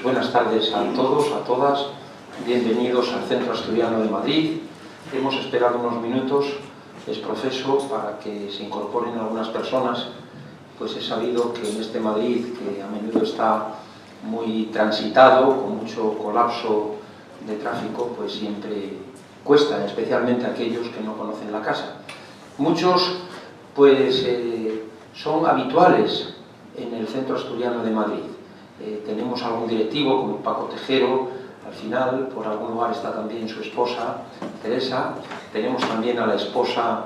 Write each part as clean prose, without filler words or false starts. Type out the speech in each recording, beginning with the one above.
Pues buenas tardes a todos, a todas. Bienvenidos al Centro Asturiano de Madrid. Hemos esperado unos minutos, es profeso, para que se incorporen algunas personas, pues he sabido que en este Madrid, que a menudo está muy transitado, con mucho colapso de tráfico, pues siempre cuesta, especialmente a aquellos que no conocen la casa. Muchos, pues, son habituales en el Centro Asturiano de Madrid. Tenemos algún directivo, como Paco Tejero, al final, por algún lugar está también su esposa, Teresa. Tenemos también a la esposa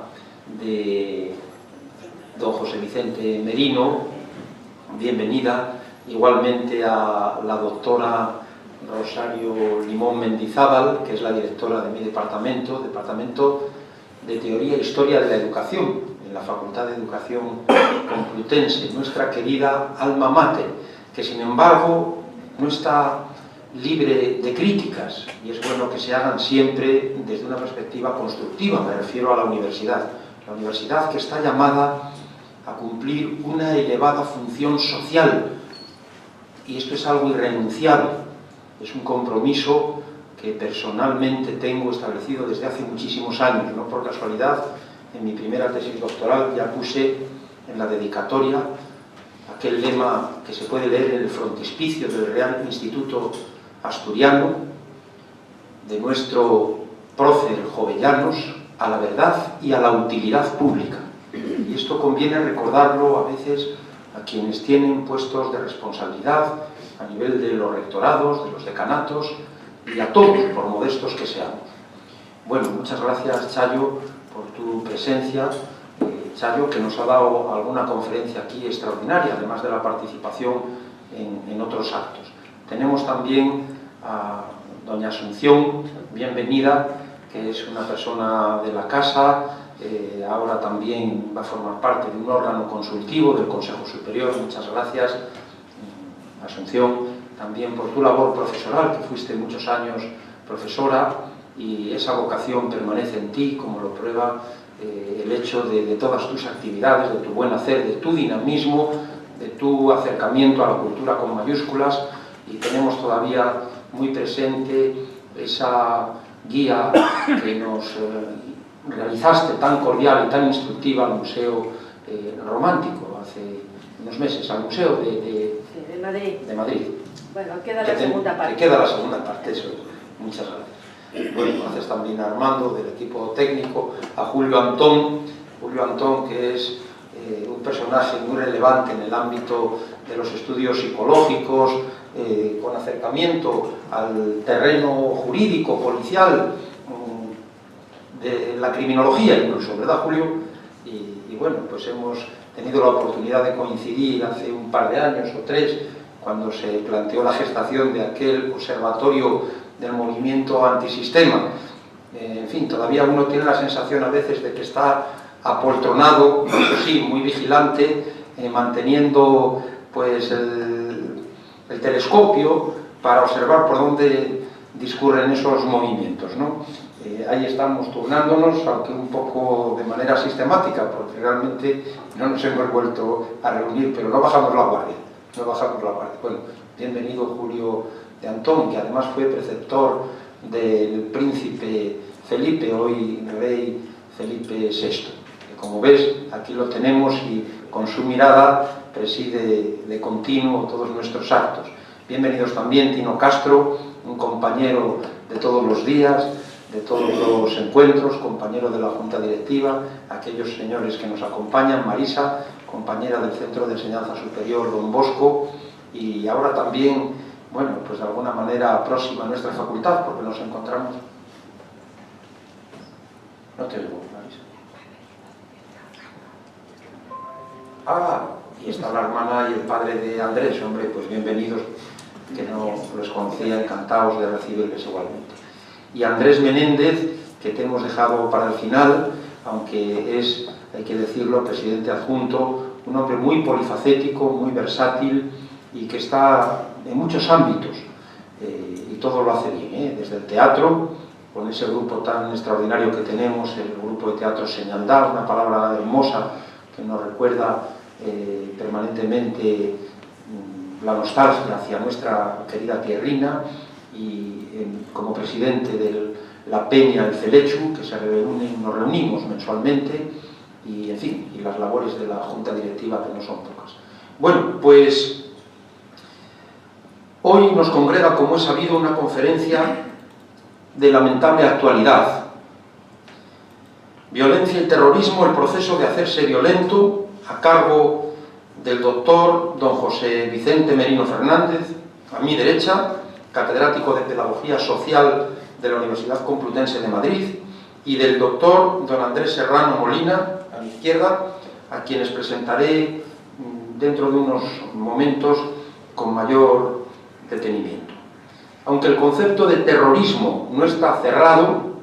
de don José Vicente Merino, bienvenida. Igualmente a la doctora Rosario Limón Mendizábal, que es la directora de mi departamento de Teoría e Historia de la Educación, en la Facultad de Educación Complutense, nuestra querida alma mater, que sin embargo no está libre de críticas, y es bueno que se hagan siempre desde una perspectiva constructiva. Me refiero a la universidad que está llamada a cumplir una elevada función social, y esto es algo irrenunciable, es un compromiso que personalmente tengo establecido desde hace muchísimos años. No por casualidad, en mi primera tesis doctoral ya puse en la dedicatoria aquel lema que se puede leer en el frontispicio del Real Instituto Asturiano, de nuestro prócer Jovellanos: a la verdad y a la utilidad pública. Y esto conviene recordarlo a veces a quienes tienen puestos de responsabilidad a nivel de los rectorados, de los decanatos, y a todos, por modestos que seamos. Bueno, muchas gracias, Chayo, por tu presencia. Chayo, que nos ha dado alguna conferencia aquí extraordinaria, además de la participación en otros actos. Tenemos también a doña Asunción, bienvenida, que es una persona de la casa, ahora también va a formar parte de un órgano consultivo del Consejo Superior. Muchas gracias, Asunción, también por tu labor profesoral, que fuiste muchos años profesora, y esa vocación permanece en ti, como lo prueba el hecho de todas tus actividades, de tu buen hacer, de tu dinamismo, de tu acercamiento a la cultura con mayúsculas. Y tenemos todavía muy presente esa guía que nos realizaste tan cordial y tan instructiva al Museo Romántico hace unos meses, al Museo de Madrid. Bueno, queda la segunda parte. Queda la segunda parte, eso. Muchas gracias. Bueno, conoces también a Armando, del equipo técnico, a Julio Antón, que es un personaje muy relevante en el ámbito de los estudios psicológicos, con acercamiento al terreno jurídico, policial, de la criminología incluso, ¿verdad, Julio? Y bueno, pues hemos tenido la oportunidad de coincidir hace un par de años o 3, cuando se planteó la gestación de aquel observatorio del movimiento antisistema. En fin, todavía uno tiene la sensación a veces de que está apoltronado, eso sí, muy vigilante, manteniendo pues el telescopio para observar por dónde discurren esos movimientos, ¿no? Ahí estamos turnándonos, aunque un poco de manera sistemática, porque realmente no nos hemos vuelto a reunir, pero no bajamos la guardia. Bueno, bienvenido Julio de Antón, que además fue preceptor del príncipe Felipe, hoy rey Felipe VI. Que como ves, aquí lo tenemos y con su mirada preside de continuo todos nuestros actos. Bienvenidos también Tino Castro, un compañero de todos los días, de todos los encuentros, compañero de la Junta Directiva, aquellos señores que nos acompañan, Marisa, compañera del Centro de Enseñanza Superior Don Bosco, y ahora también, bueno, pues de alguna manera próxima a nuestra facultad, porque nos encontramos... No te oigo, Marisa. Y está la hermana y el padre de Andrés, hombre, pues bienvenidos, que no los conocía, encantados de recibirles igualmente. Y Andrés Menéndez, que te hemos dejado para el final, aunque es, hay que decirlo, presidente adjunto, un hombre muy polifacético, muy versátil, y que está en muchos ámbitos, y todo lo hace bien, desde el teatro, con ese grupo tan extraordinario que tenemos, el grupo de teatro Señaldad, una palabra hermosa que nos recuerda permanentemente la nostalgia hacia nuestra querida tierrina y como presidente de la Peña El Celechu, que nos reunimos mensualmente, y en fin, y las labores de la Junta Directiva, que no son pocas. Bueno, pues hoy nos congrega, como he sabido, una conferencia de lamentable actualidad. Violencia y terrorismo, el proceso de hacerse violento, a cargo del doctor don José Vicente Merino Fernández, a mi derecha, catedrático de Pedagogía Social de la Universidad Complutense de Madrid, y del doctor don Andrés Serrano Molina, a mi izquierda, a quienes presentaré dentro de unos momentos con mayor detenimiento. Aunque el concepto de terrorismo no está cerrado,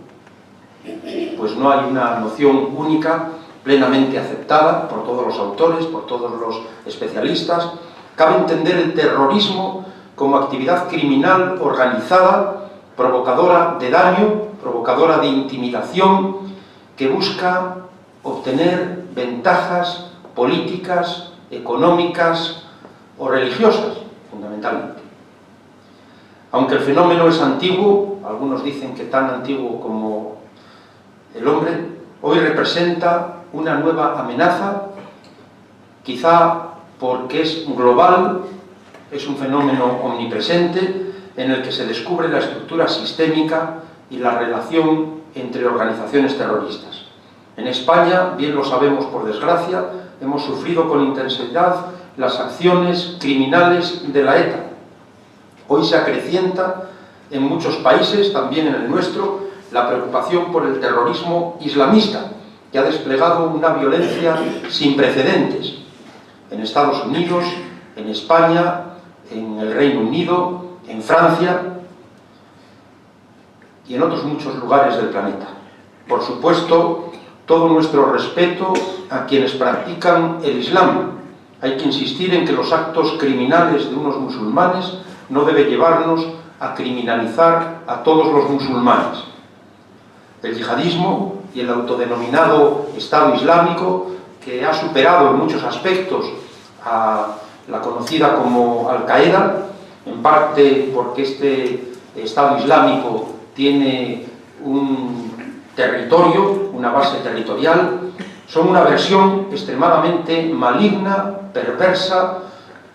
pues no hay una noción única plenamente aceptada por todos los autores, por todos los especialistas. Cabe entender el terrorismo como actividad criminal organizada, provocadora de daño, provocadora de intimidación, que busca obtener ventajas políticas, económicas o religiosas, fundamentalmente. Aunque el fenómeno es antiguo, algunos dicen que tan antiguo como el hombre, hoy representa una nueva amenaza, quizá porque es global, es un fenómeno omnipresente en el que se descubre la estructura sistémica y la relación entre organizaciones terroristas. En España, bien lo sabemos por desgracia, hemos sufrido con intensidad las acciones criminales de la ETA. Hoy se acrecienta en muchos países, también en el nuestro, la preocupación por el terrorismo islamista, que ha desplegado una violencia sin precedentes en Estados Unidos, en España, en el Reino Unido, en Francia y en otros muchos lugares del planeta. Por supuesto, todo nuestro respeto a quienes practican el Islam. Hay que insistir en que los actos criminales de unos musulmanes no debe llevarnos a criminalizar a todos los musulmanes. El yihadismo y el autodenominado Estado Islámico, que ha superado en muchos aspectos a la conocida como Al-Qaeda, en parte porque este Estado Islámico tiene un territorio, una base territorial, son una versión extremadamente maligna, perversa,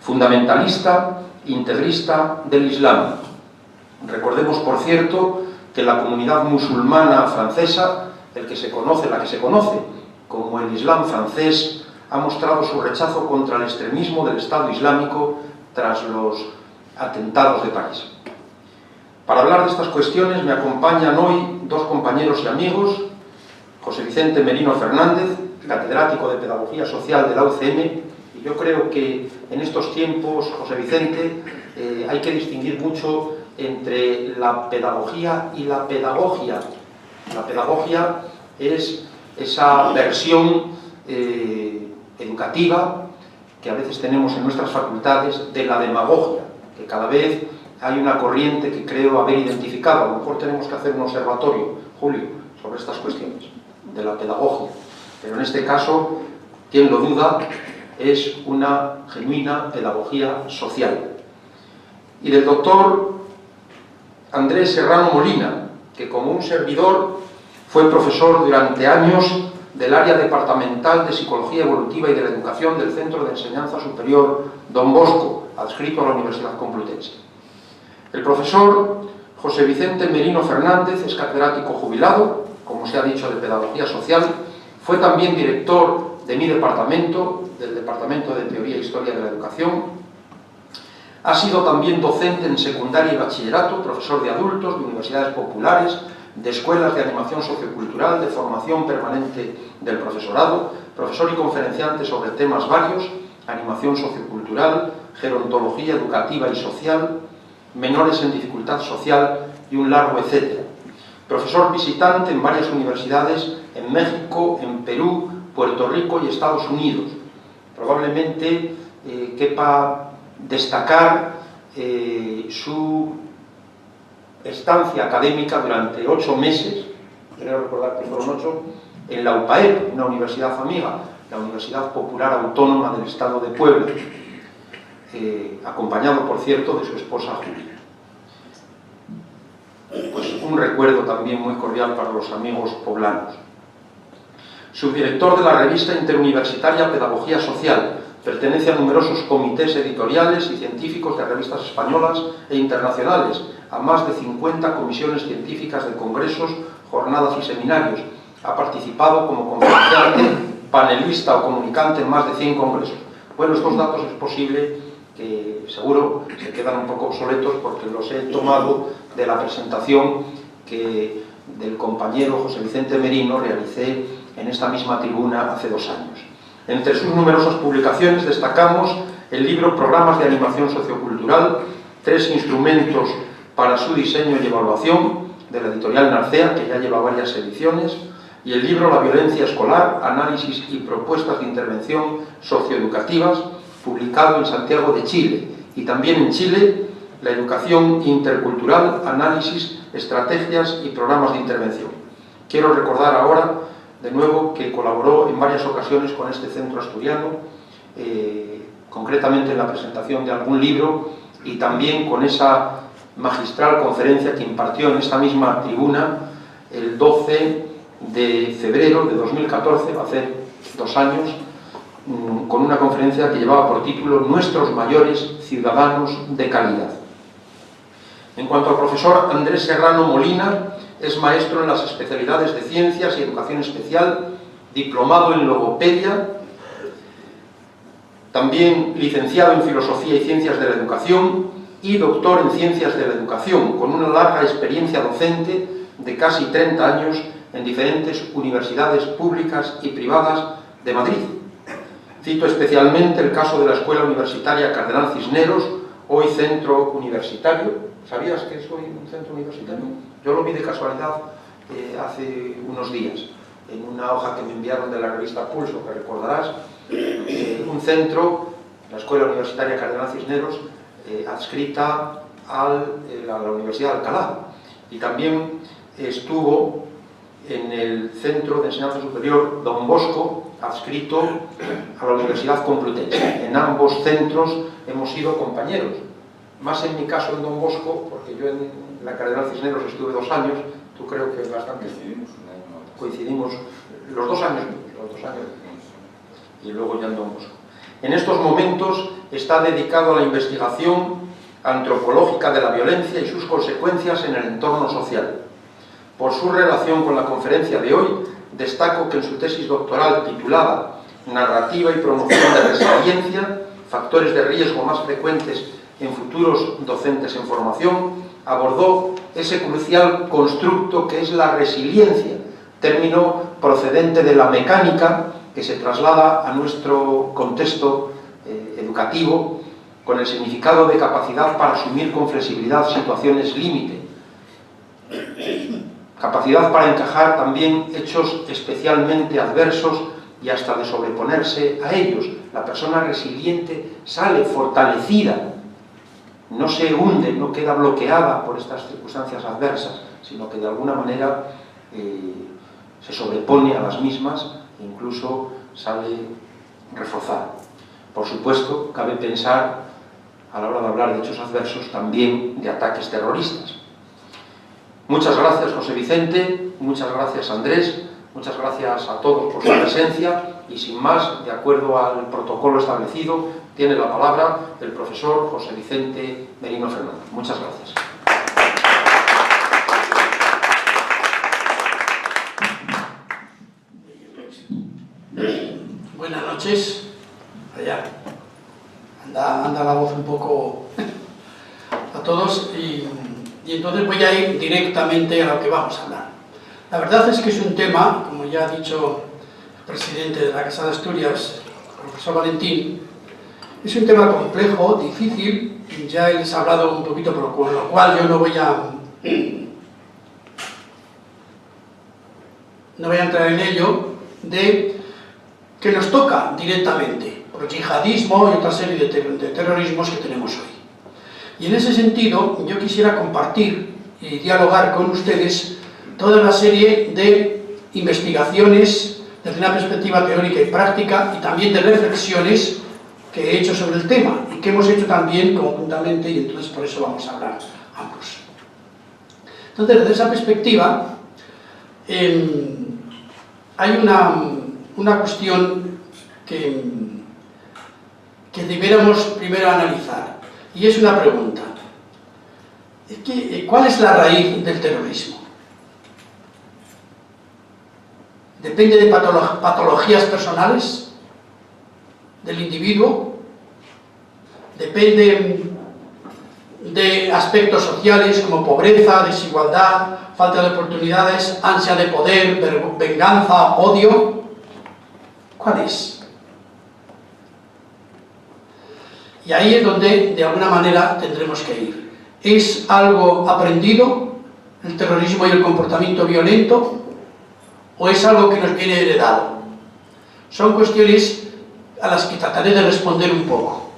fundamentalista, integrista del Islam. Recordemos, por cierto, que la comunidad musulmana francesa, la que se conoce como el Islam francés, ha mostrado su rechazo contra el extremismo del Estado Islámico tras los atentados de París. Para hablar de estas cuestiones me acompañan hoy dos compañeros y amigos, José Vicente Merino Fernández, catedrático de Pedagogía Social de la UCM, y yo creo que en estos tiempos, José Vicente, hay que distinguir mucho entre la pedagogía y la pedagogia. La pedagogia es esa versión educativa que a veces tenemos en nuestras facultades de la demagogia, que cada vez hay una corriente que creo haber identificado. A lo mejor tenemos que hacer un observatorio, Julio, sobre estas cuestiones de la pedagogía. Pero en este caso, quien lo duda, es una genuina pedagogía social. Y del doctor Andrés Serrano Molina, que como un servidor fue profesor durante años del área departamental de Psicología Evolutiva y de la Educación del Centro de Enseñanza Superior Don Bosco, adscrito a la Universidad Complutense. El profesor José Vicente Merino Fernández es catedrático jubilado, como se ha dicho, de Pedagogía Social, fue también director de mi departamento, del Departamento de Teoría e Historia de la Educación, ha sido también docente en secundaria y bachillerato, profesor de adultos, de universidades populares, de escuelas de animación sociocultural, de formación permanente del profesorado, profesor y conferenciante sobre temas varios, animación sociocultural, gerontología educativa y social, menores en dificultad social y un largo etcétera. Profesor visitante en varias universidades en México, en Perú, Puerto Rico y Estados Unidos. Probablemente quepa destacar su estancia académica durante 8 meses, creo recordar que fueron 8, en la UPAEP, una universidad amiga, la Universidad Popular Autónoma del Estado de Puebla. acompañado, por cierto, de su esposa Julia. Pues un recuerdo también muy cordial para los amigos poblanos. Subdirector de la revista interuniversitaria Pedagogía Social, pertenece a numerosos comités editoriales y científicos de revistas españolas e internacionales, a más de 50 comisiones científicas de congresos, jornadas y seminarios. Ha participado como conferenciante, panelista o comunicante en más de 100 congresos. Bueno, estos datos es posible que seguro se quedan un poco obsoletos porque los he tomado de la presentación que del compañero José Vicente Merino realicé en esta misma tribuna hace 2 años. Entre sus numerosas publicaciones destacamos el libro Programas de Animación Sociocultural, 3 instrumentos para su diseño y evaluación, de la editorial Narcea, que ya lleva varias ediciones, y el libro La violencia escolar, análisis y propuestas de intervención socioeducativas, publicado en Santiago de Chile, y también en Chile, La educación intercultural, análisis, estrategias y programas de intervención. Quiero recordar ahora, de nuevo, que colaboró en varias ocasiones con este centro asturiano, concretamente en la presentación de algún libro, y también con esa magistral conferencia que impartió en esta misma tribuna el 12 de febrero de 2014, va a ser 2 años, con una conferencia que llevaba por título Nuestros mayores ciudadanos de calidad. En cuanto al profesor Andrés Serrano Molina, es maestro en las especialidades de Ciencias y Educación Especial, diplomado en Logopedia, también licenciado en Filosofía y Ciencias de la Educación y doctor en Ciencias de la Educación, con una larga experiencia docente de casi 30 años en diferentes universidades públicas y privadas de Madrid. Cito especialmente el caso de la Escuela Universitaria Cardenal Cisneros, hoy centro universitario. ¿Sabías que soy un centro universitario? Yo lo vi de casualidad hace unos días, en una hoja que me enviaron de la revista Pulso, que recordarás, un centro, la Escuela Universitaria Cardenal Cisneros, adscrita a la Universidad de Alcalá. Y también estuvo en el Centro de Enseñanza Superior Don Bosco, adscrito a la Universidad Complutense. En ambos centros hemos sido compañeros. Más en mi caso en Don Bosco, porque yo en la Cardenal Cisneros estuve 2 años, tú creo que bastante coincidimos los 2 años, y luego ya en Don Bosco. En estos momentos está dedicado a la investigación antropológica de la violencia y sus consecuencias en el entorno social. Por su relación con la conferencia de hoy, destaco que en su tesis doctoral titulada Narrativa y promoción de resiliencia, factores de riesgo más frecuentes en futuros docentes en formación, abordó ese crucial constructo que es la resiliencia, término procedente de la mecánica que se traslada a nuestro contexto educativo con el significado de capacidad para asumir con flexibilidad situaciones límite, capacidad para encajar también hechos especialmente adversos y hasta de sobreponerse a ellos. La persona resiliente sale fortalecida, no se hunde, no queda bloqueada por estas circunstancias adversas, sino que de alguna manera se sobrepone a las mismas e incluso sale reforzada. Por supuesto, cabe pensar, a la hora de hablar de hechos adversos, también de ataques terroristas. Muchas gracias, José Vicente, muchas gracias, Andrés, muchas gracias a todos por su presencia y sin más, de acuerdo al protocolo establecido, tiene la palabra el profesor José Vicente Merino Fernández. Muchas gracias. Buenas noches. Allá. Anda la voz un poco a todos y entonces voy a ir directamente a lo que vamos a hablar. La verdad es que es un tema, como ya ha dicho el presidente de la Casa de Asturias, el profesor Valentín, es un tema complejo, difícil, ya les he hablado un poquito, pero con lo cual yo no voy a entrar en ello, de que nos toca directamente por el yihadismo y otra serie de terrorismos que tenemos hoy. Y en ese sentido, yo quisiera compartir y dialogar con ustedes toda una serie de investigaciones desde una perspectiva teórica y práctica y también de reflexiones que he hecho sobre el tema y que hemos hecho también conjuntamente, y entonces por eso vamos a hablar ambos. Entonces, desde esa perspectiva, hay una cuestión que debiéramos primero analizar, y es una pregunta. ¿Cuál es la raíz del terrorismo? ¿Depende de patologías personales del individuo? ¿Depende de aspectos sociales como pobreza, desigualdad, falta de oportunidades, ansia de poder, venganza, odio? ¿Cuál es? Y ahí es donde, de alguna manera, tendremos que ir. ¿Es algo aprendido, el terrorismo y el comportamiento violento, o es algo que nos viene heredado? Son cuestiones a las que trataré de responder un poco.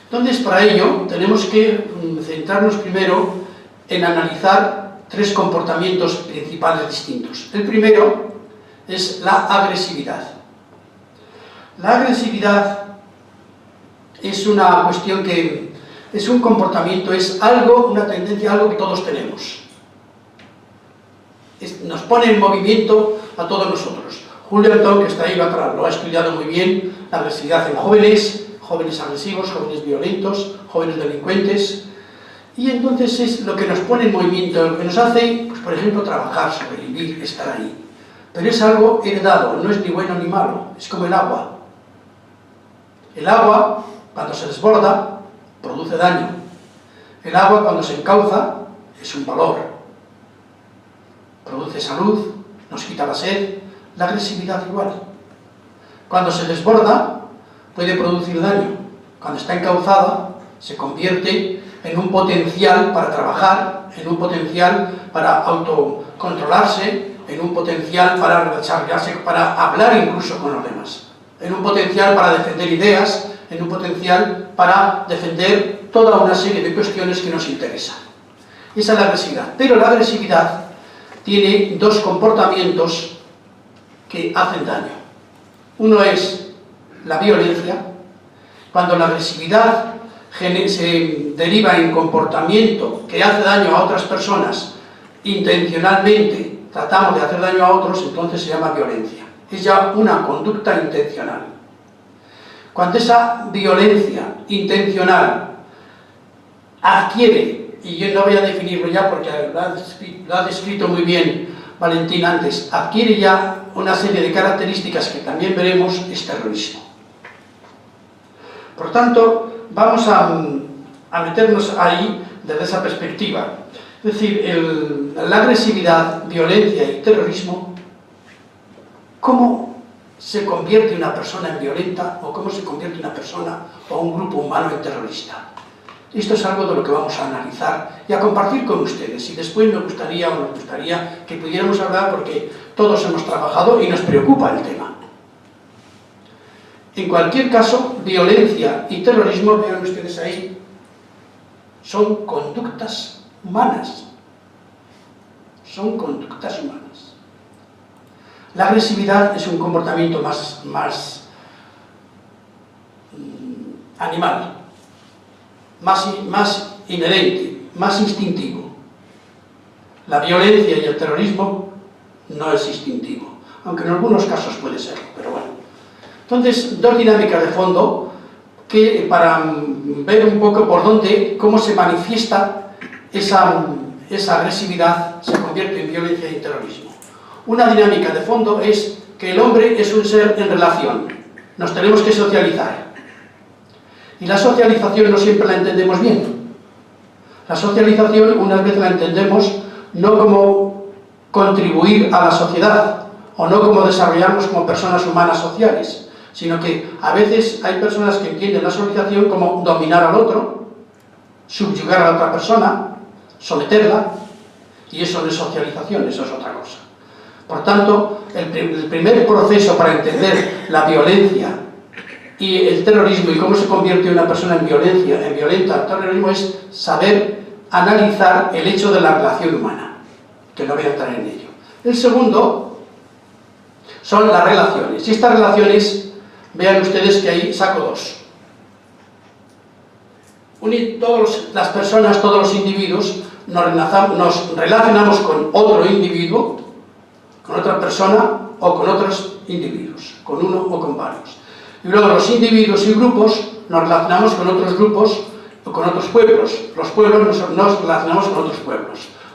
Entonces, para ello, tenemos que centrarnos primero en analizar tres comportamientos principales distintos. El primero es la agresividad. La agresividad es una cuestión que es un comportamiento, es algo, una tendencia, algo que todos tenemos. Nos pone en movimiento a todos nosotros. Julio Antón, que está ahí, lo ha estudiado muy bien, la agresividad en jóvenes agresivos, jóvenes violentos, jóvenes delincuentes, y entonces es lo que nos pone en movimiento, lo que nos hace, pues, por ejemplo, trabajar, sobrevivir, estar ahí. Pero es algo heredado, no es ni bueno ni malo, es como el agua. El agua, cuando se desborda, produce daño. El agua, cuando se encauza, es un valor. Produce salud, nos quita la sed. La agresividad igual. Cuando se desborda, puede producir daño. Cuando está encauzada, se convierte en un potencial para trabajar, en un potencial para autocontrolarse, en un potencial para desarrollarse, para hablar incluso con los demás, en un potencial para defender ideas, en un potencial para defender toda una serie de cuestiones que nos interesan. Esa es la agresividad. Pero la agresividad tiene dos comportamientos que hacen daño. Uno es la violencia. Cuando la agresividad se deriva en comportamiento que hace daño a otras personas, intencionalmente tratamos de hacer daño a otros, entonces se llama violencia. Es ya una conducta intencional. Cuando esa violencia intencional adquiere, y yo no voy a definirlo ya porque lo ha descrito muy bien Valentín antes, adquiere ya una serie de características que también veremos, es terrorismo. Por tanto, vamos a meternos ahí desde esa perspectiva. Es decir, la agresividad, violencia y terrorismo, ¿cómo se convierte una persona en violenta o cómo se convierte una persona o un grupo humano en terrorista? Esto es algo de lo que vamos a analizar y a compartir con ustedes, y después nos gustaría que pudiéramos hablar, porque todos hemos trabajado y nos preocupa el tema. En cualquier caso, violencia y terrorismo, vean ustedes ahí, son conductas humanas. Son conductas humanas. La agresividad es un comportamiento más animal, más inherente, más instintivo. La violencia y el terrorismo no es instintivo, aunque en algunos casos puede serlo, pero bueno. Entonces, dos dinámicas de fondo que para ver un poco por dónde, cómo se manifiesta esa agresividad, se convierte en violencia y terrorismo. Una dinámica de fondo es que el hombre es un ser en relación, nos tenemos que socializar. Y la socialización no siempre la entendemos bien. La socialización unas veces la entendemos no como contribuir a la sociedad, o no como desarrollarnos como personas humanas sociales, sino que a veces hay personas que entienden la socialización como dominar al otro, subyugar a la otra persona, someterla, y eso no es socialización, eso es otra cosa. Por tanto, el primer proceso para entender la violencia y el terrorismo y cómo se convierte una persona en violenta, el terrorismo, es saber analizar el hecho de la relación humana, que no voy a entrar en ello. El segundo son las relaciones, y estas relaciones, vean ustedes que ahí saco dos. las personas, todos los individuos, nos relacionamos con otro individuo, con otra persona o con otros individuos, con uno o con varios. Y luego los individuos y grupos nos relacionamos con otros grupos o con otros pueblos. Los pueblos nos relacionamos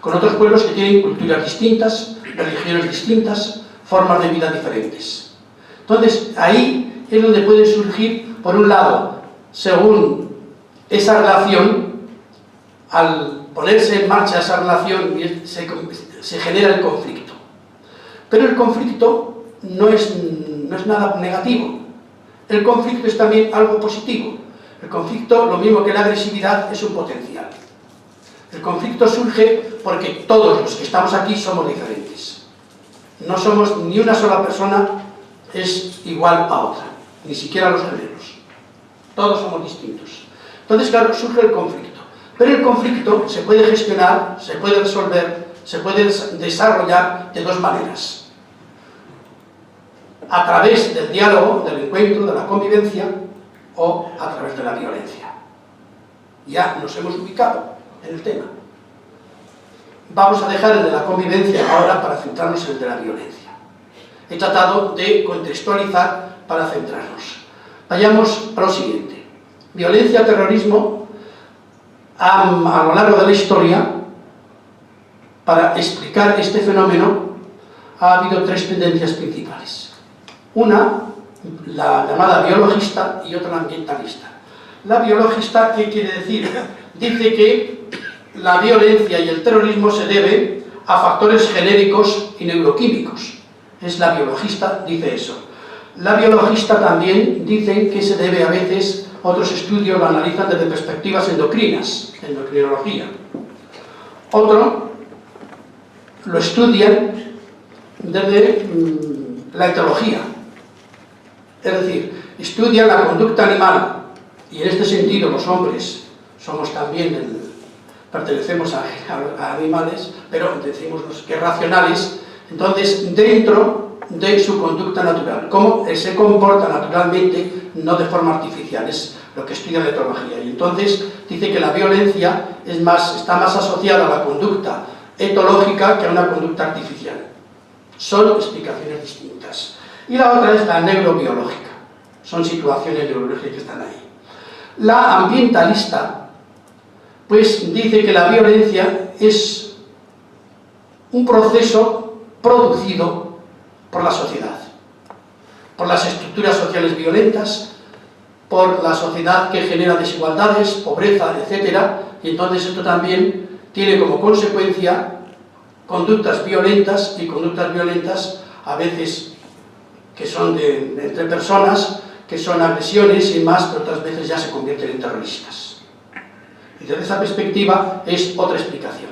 con otros pueblos que tienen culturas distintas, religiones distintas, formas de vida diferentes. Entonces, ahí es donde puede surgir, por un lado, según esa relación, al ponerse en marcha esa relación, se genera el conflicto. Pero el conflicto no es nada negativo. El conflicto es también algo positivo. El conflicto, lo mismo que la agresividad, es un potencial. El conflicto surge porque todos los que estamos aquí somos diferentes. No somos, ni una sola persona es igual a otra, ni siquiera los géneros. Todos somos distintos. Entonces, claro, surge el conflicto. Pero el conflicto se puede gestionar, se puede resolver, se puede desarrollar de dos maneras. A través del diálogo, del encuentro, de la convivencia, o a través de la violencia. Ya nos hemos ubicado en el tema. Vamos a dejar el de la convivencia ahora para centrarnos en el de la violencia. He tratado de contextualizar para centrarnos. Vayamos a lo siguiente. Violencia, terrorismo, a lo largo de la historia, para explicar este fenómeno, ha habido tres tendencias principales. Una, la llamada biologista, y otra, la ambientalista. La biologista, ¿qué quiere decir? Dice que la violencia y el terrorismo se deben a factores genéricos y neuroquímicos. Es la biologista, dice eso. La biologista también dice que se debe a veces, otros estudios lo analizan desde perspectivas endocrinas, endocrinología. Otro lo estudian desde la etología. Es decir, estudian la conducta animal, y en este sentido los hombres somos también, pertenecemos a animales, pero decimos que racionales, entonces dentro de su conducta natural, cómo se comporta naturalmente, no de forma artificial, es lo que estudia la etología. Y entonces dice que la violencia está más asociada a la conducta etológica que a una conducta artificial. Son explicaciones distintas. Y la otra es la neurobiológica. Son situaciones neurológicas que están ahí. La ambientalista, pues dice que la violencia es un proceso producido por la sociedad, por las estructuras sociales violentas, por la sociedad que genera desigualdades, pobreza, etc. Y entonces esto también tiene como consecuencia conductas violentas, y conductas violentas a veces que son entre personas, que son agresiones y más, pero otras veces ya se convierten en terroristas. Y desde esa perspectiva es otra explicación.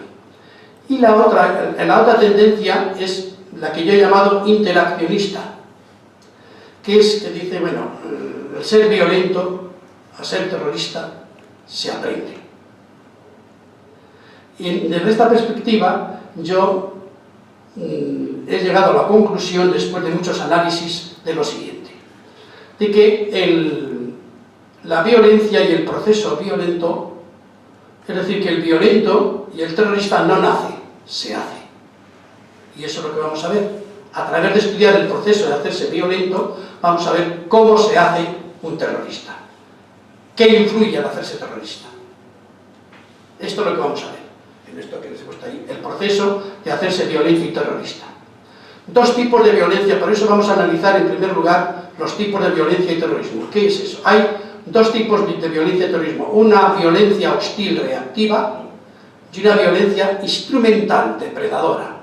Y la otra tendencia es la que yo he llamado interaccionista, que dice, bueno, el ser violento, a ser terrorista, se aprende. Y desde esta perspectiva yo he llegado a la conclusión, después de muchos análisis, de lo siguiente: de que la violencia y el proceso violento, es decir, que el violento y el terrorista no nace, se hace. Y eso es lo que vamos a ver. A través de estudiar el proceso de hacerse violento, vamos a ver cómo se hace un terrorista. ¿Qué influye al hacerse terrorista? Esto es lo que vamos a ver. En esto que les he puesto ahí, el proceso de hacerse violento y terrorista. Dos tipos de violencia, por eso vamos a analizar en primer lugar los tipos de violencia y terrorismo. ¿Qué es eso? Hay dos tipos de violencia y terrorismo: una violencia hostil reactiva y una violencia instrumental depredadora.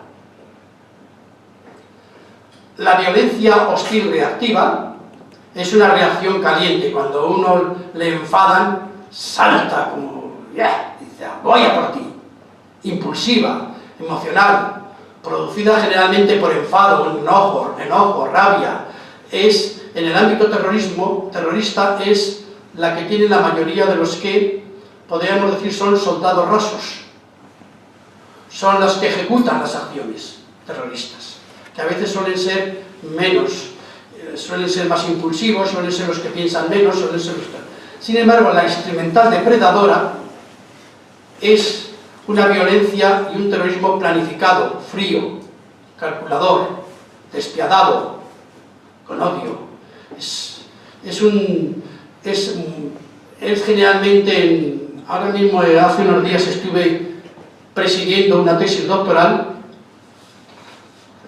La violencia hostil reactiva es una reacción caliente. Cuando a uno le enfadan, salta como, dice, voy a por ti. Impulsiva, emocional, producida generalmente por enfado, enojo, rabia. En el ámbito terrorista es la que tiene la mayoría de los que, podríamos decir, son soldados rasos. Son los que ejecutan las acciones terroristas, que a veces suelen ser menos, suelen ser más impulsivos, suelen ser los que piensan menos, suelen ser los que... Sin embargo, la instrumental depredadora es una violencia y un terrorismo planificado, frío, calculador, despiadado, con odio. Es generalmente, ahora mismo hace unos días estuve presidiendo una tesis doctoral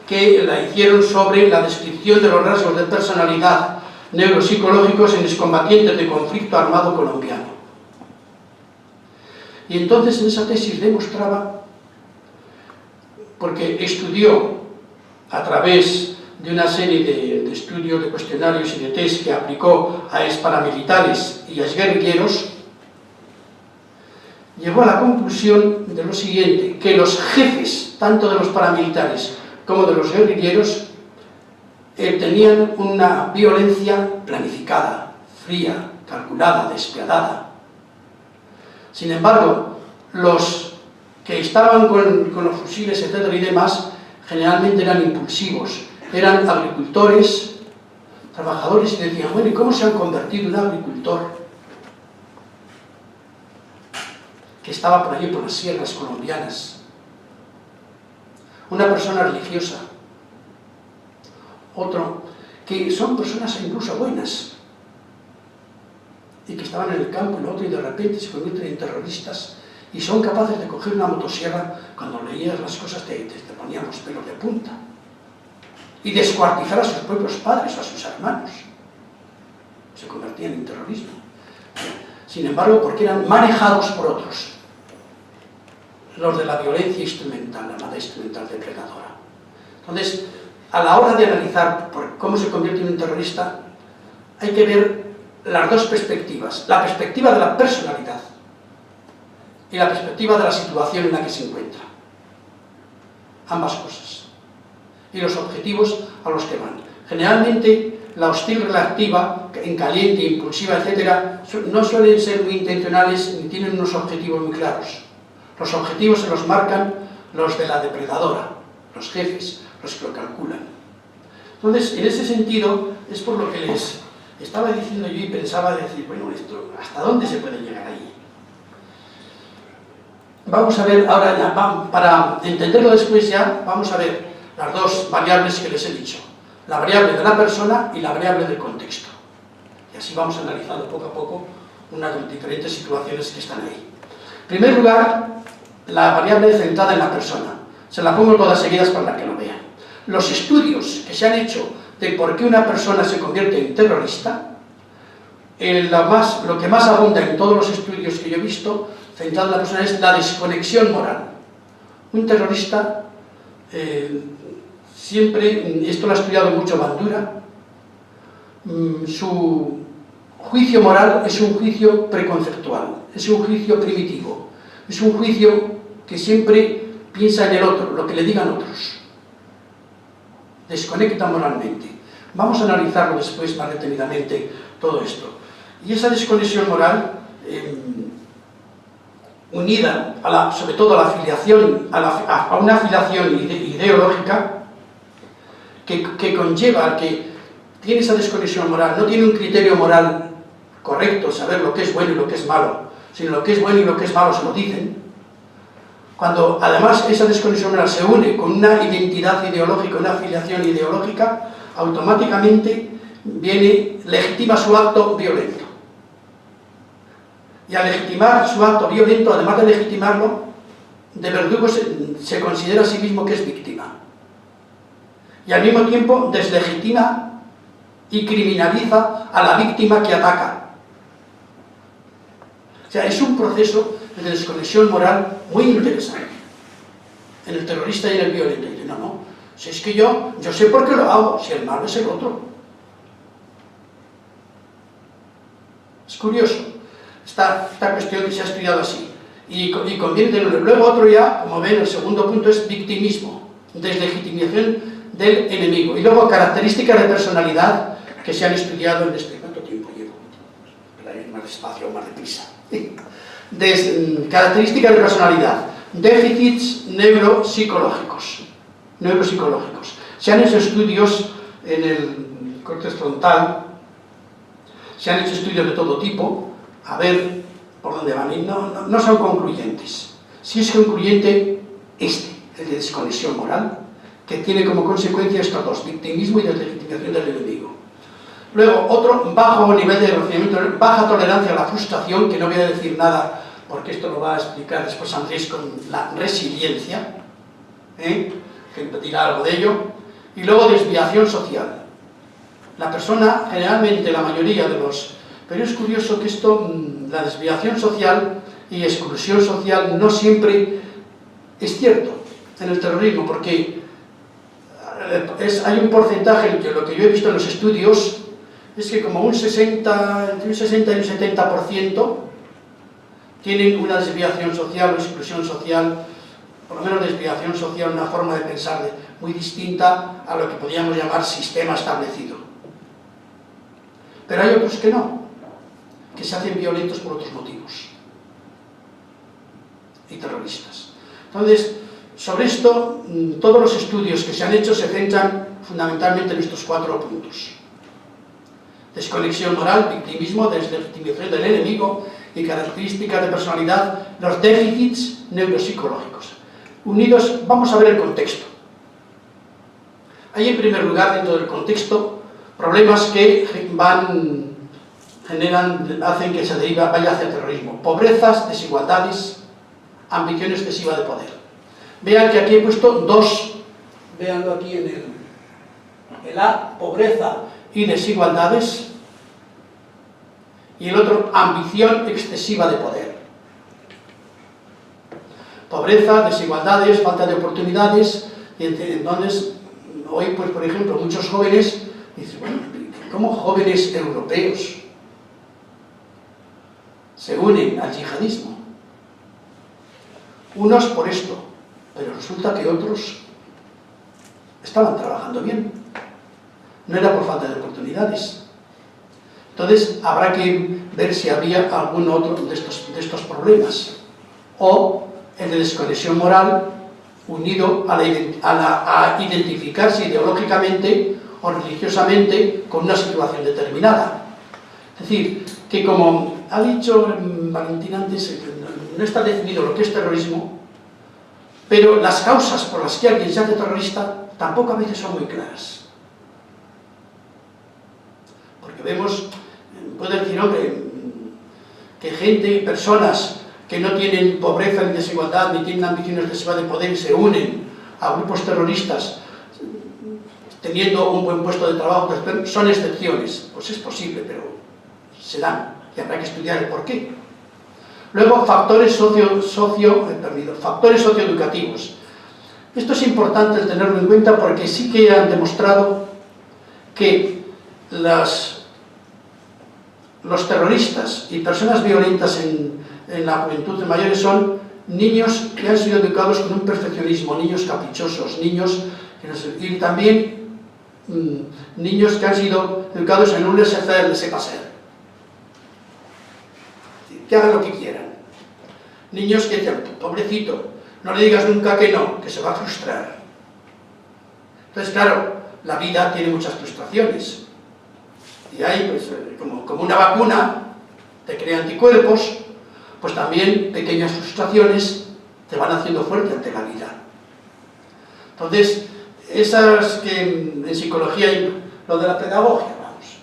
que la hicieron sobre la descripción de los rasgos de personalidad neuropsicológicos en excombatientes de conflicto armado colombiano. Y entonces en esa tesis demostraba, porque estudió a través de una serie de estudios, de cuestionarios y de test que aplicó a exparamilitares y a exguerrilleros, llegó a la conclusión de lo siguiente, que los jefes, tanto de los paramilitares como de los guerrilleros, tenían una violencia planificada, fría, calculada, despiadada. Sin embargo, los que estaban con los fusiles, etcétera y demás, generalmente eran impulsivos, eran agricultores, trabajadores, y decían, bueno, ¿y cómo se han convertido en un agricultor que estaba por allí, por las sierras colombianas? Una persona religiosa, otro, que son personas incluso buenas, y que estaban en el campo, y el otro, y de repente se convierten en terroristas, y son capaces de coger una motosierra. Cuando leías las cosas te ponían los pelos de punta, y descuartizar a sus propios padres o a sus hermanos. Se convertían en terrorismo. Sin embargo, porque eran manejados por otros, los de la violencia instrumental, la llamada instrumental depredadora. Entonces, a la hora de analizar cómo se convierte en un terrorista, hay que ver las dos perspectivas: la perspectiva de la personalidad y la perspectiva de la situación en la que se encuentra. Ambas cosas. Y los objetivos a los que van. Generalmente, la hostil reactiva, en caliente, impulsiva, etc., no suelen ser muy intencionales ni tienen unos objetivos muy claros. Los objetivos se los marcan los de la depredadora, los jefes, los que lo calculan. Entonces, en ese sentido, es por lo que les estaba diciendo yo y pensaba decir, bueno, esto, ¿hasta dónde se puede llegar ahí? Vamos a ver ahora, ya, para entenderlo después ya, vamos a ver las dos variables que les he dicho, la variable de la persona y la variable del contexto. Y así vamos analizando poco a poco unas diferentes situaciones que están ahí. En primer lugar, la variable centrada en la persona. Se la pongo todas seguidas para que lo vean. Los estudios que se han hecho de por qué una persona se convierte en terrorista, lo que más abunda en todos los estudios que yo he visto, centrado en la persona, es la desconexión moral. Un terrorista, siempre, esto lo ha estudiado mucho Bandura, su juicio moral es un juicio preconceptual, es un juicio primitivo, es un juicio que siempre piensa en el otro, lo que le digan otros. Desconecta moralmente. Vamos a analizarlo después más detenidamente todo esto. Y esa desconexión moral, unida sobre todo a la afiliación, a una afiliación ideológica que conlleva al que tiene esa desconexión moral, no tiene un criterio moral correcto, saber lo que es bueno y lo que es malo, sino lo que es bueno y lo que es malo se lo dicen. Cuando además esa desconexión moral se une con una identidad ideológica, una afiliación ideológica, automáticamente legitima su acto violento. Y al legitimar su acto violento, además de legitimarlo, de verdugo se considera a sí mismo que es víctima. Y al mismo tiempo deslegitima y criminaliza a la víctima que ataca. O sea, es un proceso de desconexión moral muy interesante en el terrorista y en el violento. Y dice, no, si es que yo sé por qué lo hago, si el malo es el otro. Es curioso esta cuestión que se ha estudiado así. Y conviene tenerlo. Luego otro ya, como ven, el segundo punto es victimismo, deslegitimación del enemigo. Y luego características de personalidad que se han estudiado en este... ¿Cuánto tiempo llevo? Para ir más despacio o más deprisa. Características de personalidad. Déficits neuropsicológicos. Se han hecho estudios en el córtex frontal, se han hecho estudios de todo tipo, a ver por dónde van, y no son concluyentes. Si es concluyente el de desconexión moral, que tiene como consecuencia estos dos, victimismo y deslegitimación del enemigo. Luego, otro, bajo nivel de conocimiento, baja tolerancia a la frustración, que no voy a decir nada, porque esto lo va a explicar después Andrés con la resiliencia, que dirá algo de ello. Y luego, desviación social. La persona, generalmente la mayoría de los... Pero es curioso que esto, la desviación social y exclusión social no siempre es cierto en el terrorismo, porque hay un porcentaje, lo que yo he visto en los estudios, es que como entre un 60 y un 70% tienen una desviación social o exclusión social, por lo menos desviación social, una forma de pensar muy distinta a lo que podríamos llamar sistema establecido. Pero hay otros que no, que se hacen violentos por otros motivos y terroristas. Entonces, sobre esto, todos los estudios que se han hecho se centran fundamentalmente en estos 4 puntos. Desconexión moral, victimismo, deslegitimación del enemigo y características de personalidad, los déficits neuropsicológicos. Unidos, vamos a ver el contexto. Hay en primer lugar, dentro del contexto, problemas que hacen que se vaya hacia el terrorismo. Pobrezas, desigualdades, ambición excesiva de poder. Vean que aquí he puesto 2, veanlo aquí en el A, pobreza y desigualdades, y el otro, ambición excesiva de poder. Pobreza, desigualdades, falta de oportunidades, y entonces, hoy, pues, por ejemplo, muchos jóvenes dicen, bueno, ¿cómo jóvenes europeos se unen al yihadismo? Unos por esto, pero resulta que otros estaban trabajando bien. No era por falta de oportunidades. Entonces, habrá que ver si había algún otro de estos problemas. O el de desconexión moral, unido a identificarse ideológicamente o religiosamente con una situación determinada. Es decir, que como ha dicho Valentín antes, no está definido lo que es terrorismo, pero las causas por las que alguien se hace terrorista tampoco a veces son muy claras. Porque vemos, puede decir, hombre, que gente, personas que no tienen pobreza ni desigualdad, ni tienen ambiciones excesivas de poder, se unen a grupos terroristas teniendo un buen puesto de trabajo, son excepciones. Pues es posible, pero se dan, y habrá que estudiar el porqué. Luego, factores socioeducativos. Esto es importante tenerlo en cuenta porque sí que han demostrado que los terroristas y personas violentas en la juventud de mayores son niños que han sido educados con un perfeccionismo, niños caprichosos, niños y también niños que han sido educados en un laissez-faire, laissez-passer, que hagan lo que quieran. Niños que dicen, pobrecito, no le digas nunca que no, que se va a frustrar. Entonces, claro, la vida tiene muchas frustraciones. Y ahí, pues, como una vacuna te crea anticuerpos, pues también pequeñas frustraciones te van haciendo fuerte ante la vida. Entonces, esas que en psicología hay lo de la pedagogía, vamos,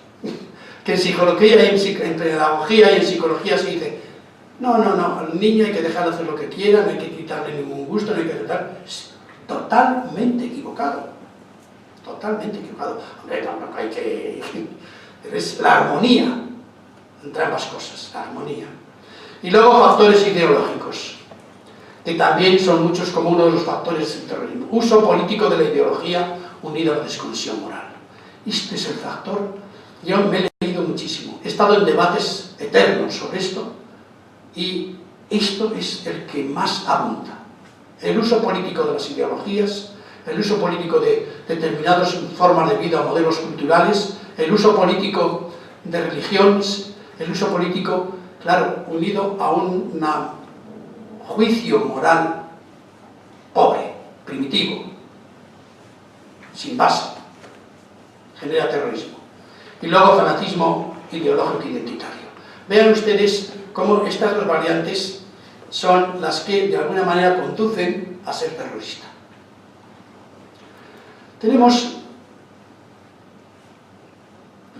que en psicología, en pedagogía y en psicología se dice, no, al niño hay que dejarlo hacer lo que quiera, no hay que quitarle ningún gusto, no hay que tratar. Es totalmente equivocado. Totalmente equivocado. Hombre, no hay que... Es la armonía entre ambas cosas, la armonía. Y luego factores ideológicos, que también son muchos como uno de los factores del terrorismo. Uso político de la ideología unido a la desconexión moral. Este es el factor. Yo me he leído muchísimo. He estado en debates eternos sobre esto y esto es el que más abunda. El uso político de las ideologías, el uso político de determinadas formas de vida o modelos culturales, el uso político de religiones, el uso político, claro, unido a un juicio moral pobre, primitivo, sin base, genera terrorismo. Y luego fanatismo ideológico identitario. Vean ustedes cómo estas dos variantes son las que de alguna manera conducen a ser terrorista. Tenemos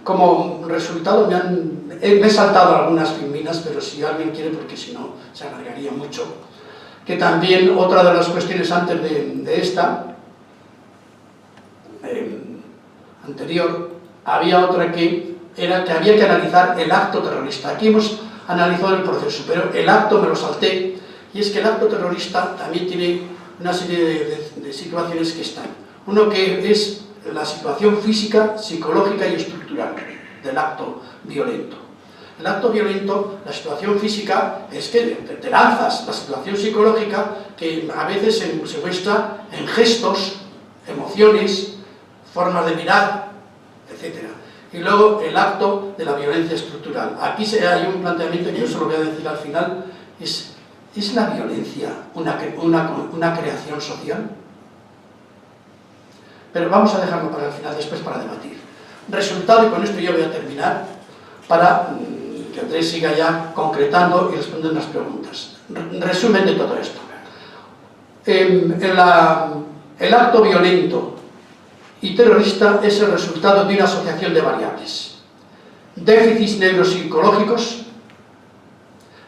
como resultado, me he saltado algunas filminas, pero si alguien quiere, porque si no se alargaría mucho, que también otra de las cuestiones antes de esta, anterior, había otra que era que había que analizar el acto terrorista. Aquí hemos analizado el proceso, pero el acto me lo salté, y es que el acto terrorista también tiene una serie de situaciones que están. Uno que es la situación física, psicológica y estructural del acto violento. El acto violento, la situación física, es que te lanzas. La situación psicológica, que a veces se muestra en gestos, emociones, formas de mirar, etc. Y luego el acto de la violencia estructural. Aquí hay un planteamiento que yo se lo voy a decir al final, ¿es la violencia una creación social? Pero vamos a dejarlo para el final, después para debatir. Resultado, y con esto yo voy a terminar, para que Andrés siga ya concretando y respondiendo las preguntas. Resumen de todo esto. El acto violento y terrorista es el resultado de una asociación de variables. Déficits neuropsicológicos,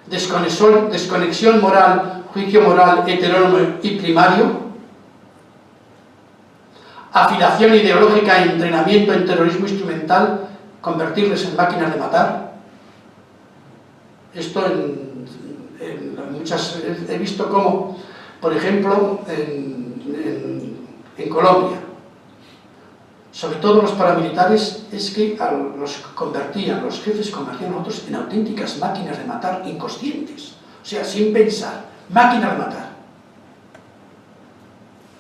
desconexión moral, juicio moral heterónomo y primario, afiliación ideológica e entrenamiento en terrorismo instrumental, convertirles en máquinas de matar. Esto he visto cómo, por ejemplo, en Colombia, sobre todo los paramilitares, es que los jefes convertían a otros en auténticas máquinas de matar inconscientes, o sea, sin pensar, máquinas de matar.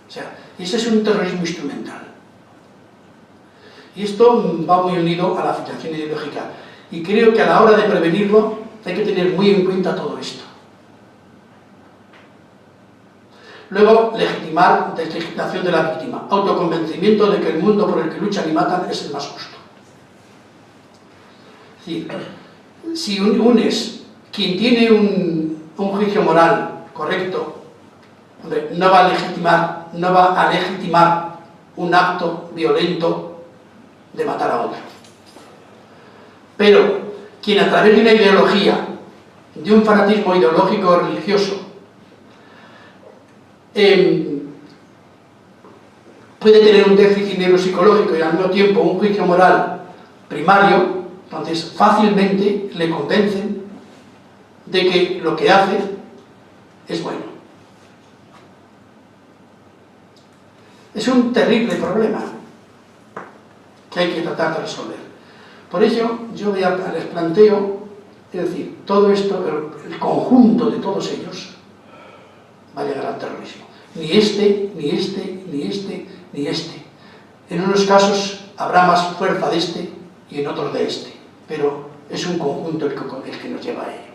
O sea, ese es un terrorismo instrumental. Y esto va muy unido a la afiliación ideológica. Y creo que a la hora de prevenirlo hay que tener muy en cuenta todo esto. Luego, deslegitimación de la víctima. Autoconvencimiento de que el mundo por el que luchan y matan es el más justo. Es decir, si unes quien tiene un juicio moral correcto, no va a legitimar un acto violento de matar a otro. Pero quien a través de una ideología, de un fanatismo ideológico o religioso, puede tener un déficit neuropsicológico y al mismo tiempo un juicio moral primario, entonces fácilmente le convencen de que lo que hace es bueno. Es un terrible problema que hay que tratar de resolver. Por ello, yo les planteo, es decir, todo esto, el conjunto de todos ellos, va a llegar al terrorismo. Ni este, ni este, ni este, ni este. En unos casos habrá más fuerza de este y en otros de este, pero es un conjunto el que nos lleva a ello.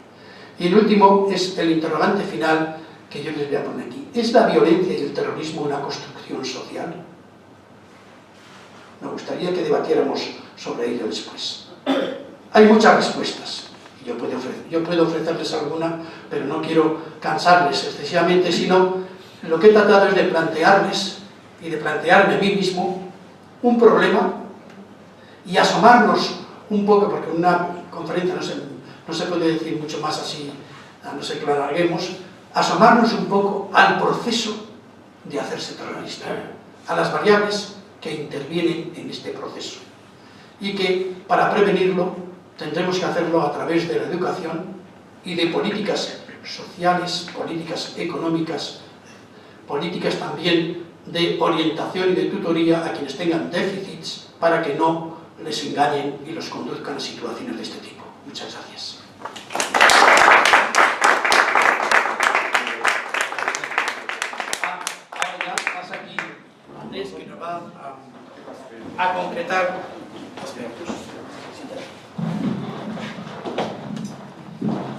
Y el último es el interrogante final que yo les voy a poner aquí. ¿Es la violencia y el terrorismo una construcción social? Me gustaría que debatiéramos sobre ello después. Hay muchas respuestas. Yo puedo ofrecerles alguna, pero no quiero cansarles excesivamente, sino lo que he tratado es de plantearles y de plantearme a mí mismo un problema y asomarnos un poco, porque en una conferencia no se puede decir mucho más así, a no ser que lo alarguemos, asomarnos un poco al proceso de hacerse terrorista, a las variables que intervienen en este proceso. Y que para prevenirlo tendremos que hacerlo a través de la educación y de políticas sociales, políticas económicas, políticas también de orientación y de tutoría a quienes tengan déficits para que no les engañen y los conduzcan a situaciones de este tipo. Muchas gracias. Ahora ya pasa aquí Andrés, que nos va a concretar aspectos.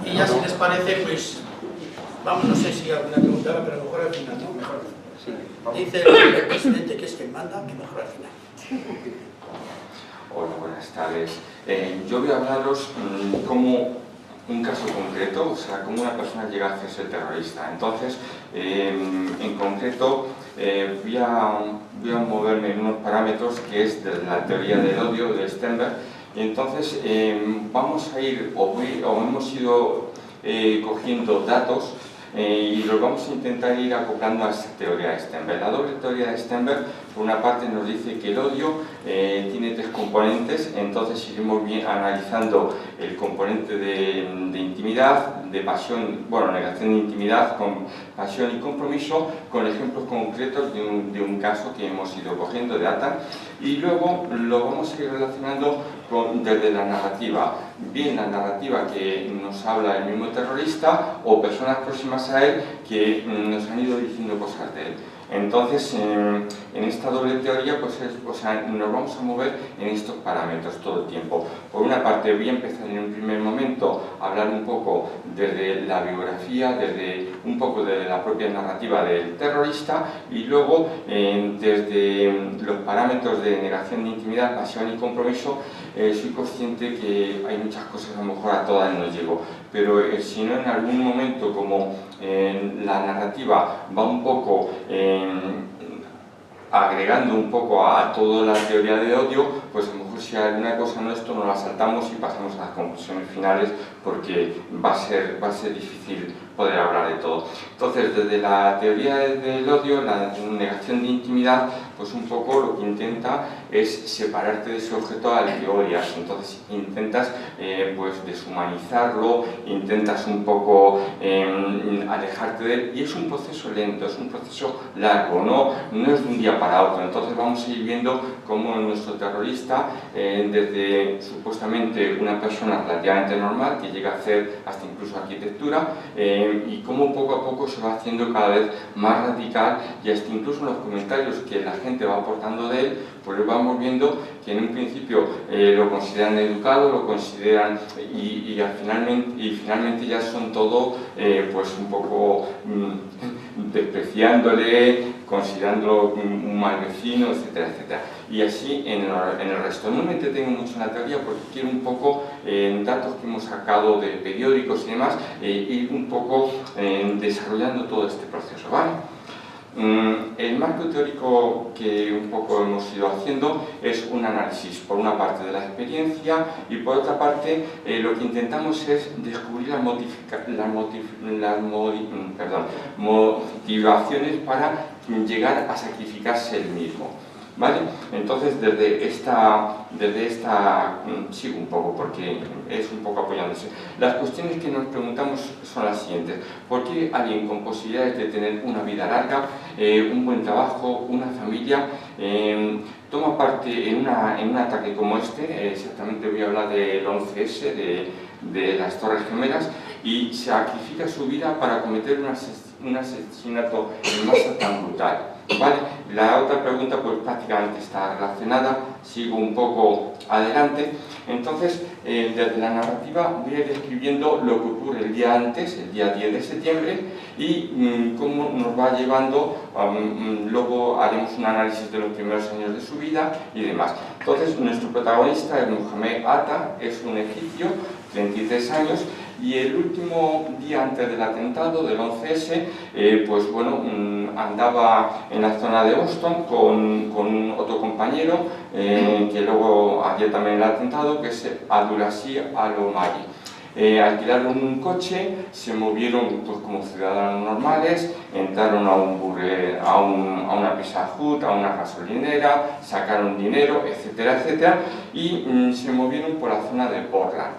Y ya si les parece, pues vamos, no sé si alguna pregunta, pero a lo mejor al final, ¿no? Mejor. Sí. Dice el presidente que es quien manda, que mejor al final. Hola, buenas tardes. Yo voy a hablaros cómo un caso concreto, o sea, cómo una persona llega a hacerse terrorista. Entonces, en concreto, voy a moverme en unos parámetros que es de la teoría del odio de Sternberg. Y entonces, vamos a ir, o hemos ido cogiendo datos y los vamos a intentar ir acoplando a esta teoría de Sternberg. La doble teoría de Sternberg, por una parte, nos dice que el odio tiene tres componentes. Entonces iremos analizando el componente de intimidad, de pasión, bueno, negación de intimidad, con pasión y compromiso, con ejemplos concretos de un caso que hemos ido cogiendo de ATA, y luego lo vamos a ir relacionando desde la narrativa, bien la narrativa que nos habla el mismo terrorista o personas próximas a él que nos han ido diciendo cosas de él. Entonces, en esta doble teoría, pues nos vamos a mover en estos parámetros todo el tiempo. Por una parte, voy a empezar en un primer momento a hablar un poco desde la biografía, desde un poco de la propia narrativa del terrorista, y luego desde los parámetros de negación de intimidad, pasión y compromiso. Soy consciente que hay muchas cosas, a lo mejor a todas no llego, pero si no, en algún momento, como la narrativa va un poco agregando un poco a toda la teoría de odio, pues a lo mejor si hay alguna cosa no, esto nos la saltamos y pasamos a las conclusiones finales, porque va a ser difícil poder hablar de todo. Entonces, desde la teoría del odio, la negación de intimidad, pues un poco lo que intenta es separarte de ese objeto al que odias. Entonces intentas pues deshumanizarlo, intentas un poco alejarte de él, y es un proceso lento, es un proceso largo, no es de un día para otro. Entonces vamos a ir viendo cómo nuestro terrorista, desde supuestamente una persona relativamente normal, que llega a hacer hasta incluso arquitectura, y cómo poco a poco se va haciendo cada vez más radical, y hasta incluso en los comentarios que la gente va aportando de él, pues vamos viendo que en un principio lo consideran educado, lo consideran y finalmente ya son todo pues un poco despreciándole, considerándolo un mal vecino, etcétera, etcétera. Y así en el resto. No me entretengo mucho en la teoría porque quiero un poco, datos que hemos sacado de periódicos y demás, ir un poco desarrollando todo este proceso, ¿vale? El marco teórico que un poco hemos ido haciendo es un análisis, por una parte, de la experiencia, y por otra parte lo que intentamos es descubrir las motivaciones para llegar a sacrificarse el mismo, ¿vale? Entonces, desde esta sigo un poco porque es un poco apoyándose. Las cuestiones que nos preguntamos son las siguientes: ¿por qué alguien con posibilidades de tener una vida larga, un buen trabajo, una familia, toma parte en un ataque como este? Exactamente voy a hablar del 11S, de las Torres Gemelas, y sacrifica su vida para cometer un asesinato en masa tan brutal, ¿vale? La otra pregunta pues prácticamente está relacionada, sigo un poco adelante. Entonces, desde la narrativa voy a ir describiendo lo que ocurre el día antes, el día 10 de septiembre, y cómo nos va llevando, luego haremos un análisis de los primeros años de su vida y demás. Entonces, nuestro protagonista es Mohamed Atta, es un egipcio, 33 años, y el último día antes del atentado, del 11S, pues bueno, andaba en la zona de Boston con otro compañero que luego había también el atentado, que es Abdulaziz Al-Omari. Alquilaron un coche, se movieron pues, como ciudadanos normales, entraron a una Pizza Hut, a una gasolinera, sacaron dinero, etcétera, etcétera, y se movieron por la zona de Portland.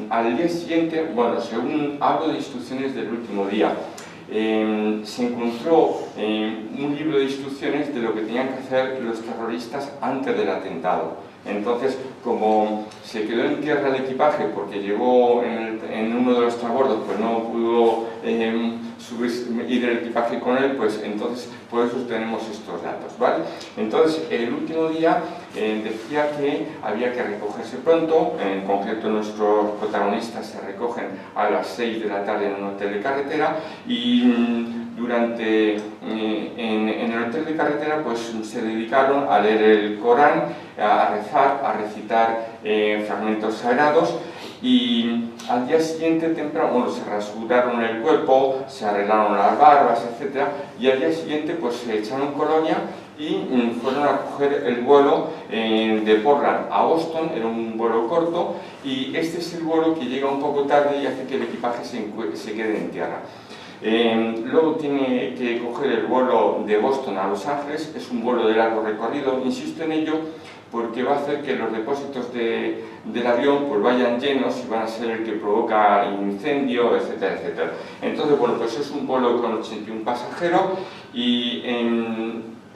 Al día siguiente, bueno, según hablo de instrucciones del último día, se encontró un libro de instrucciones de lo que tenían que hacer los terroristas antes del atentado. Entonces, como se quedó en tierra el equipaje porque llegó en uno de los transbordos, pues no pudo ir el equipaje con él, pues entonces por eso tenemos estos datos, ¿vale? Entonces, el último día decía que había que recogerse pronto. En concreto, nuestros protagonistas se recogen a las 6 de la tarde en un hotel de carretera, y en el hotel de carretera pues se dedicaron a leer el Corán, a rezar, a recitar fragmentos sagrados, y al día siguiente temprano, bueno, se rasuraron el cuerpo, se arreglaron las barbas, etc. Y al día siguiente pues se echaron colonia y fueron a coger el vuelo de Portland a Boston. Era un vuelo corto, y este es el vuelo que llega un poco tarde y hace que el equipaje se quede en tierra. Luego tiene que coger el vuelo de Boston a Los Ángeles. Es un vuelo de largo recorrido, insisto en ello porque va a hacer que los depósitos del avión pues vayan llenos y van a ser el que provoca el incendio, etcétera, etcétera. Entonces, bueno, pues es un vuelo con 81 pasajeros y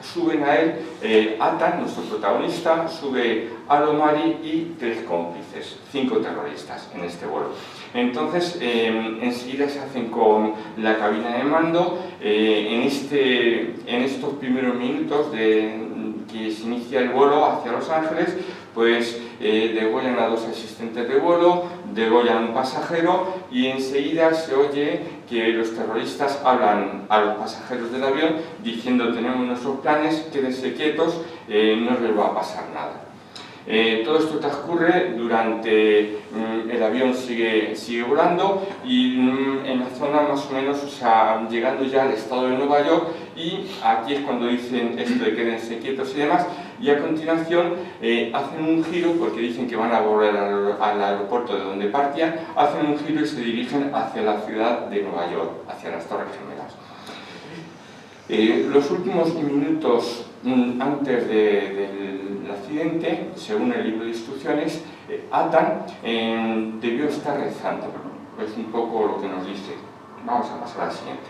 suben a él Atan, nuestro protagonista, sube Alomari y 3 cómplices, 5 terroristas en este vuelo. Entonces, enseguida se hacen con la cabina de mando. En estos primeros minutos que se inicia el vuelo hacia Los Ángeles, pues degollan a 2 asistentes de vuelo, degollan a un pasajero, y enseguida se oye que los terroristas hablan a los pasajeros del avión diciendo: tenemos nuestros planes, quédense quietos, no les va a pasar nada. Todo esto transcurre durante el avión sigue volando, y en la zona más o menos, o sea, llegando ya al estado de Nueva York, y aquí es cuando dicen esto de quédense quietos y demás, y a continuación hacen un giro, porque dicen que van a volver al aeropuerto de donde partían, hacen un giro y se dirigen hacia la ciudad de Nueva York, hacia las Torres Gemelas. Los últimos minutos antes del accidente, según el libro de instrucciones, Atan debió estar rezando. Es un poco lo que nos dice. Vamos a pasar al siguiente.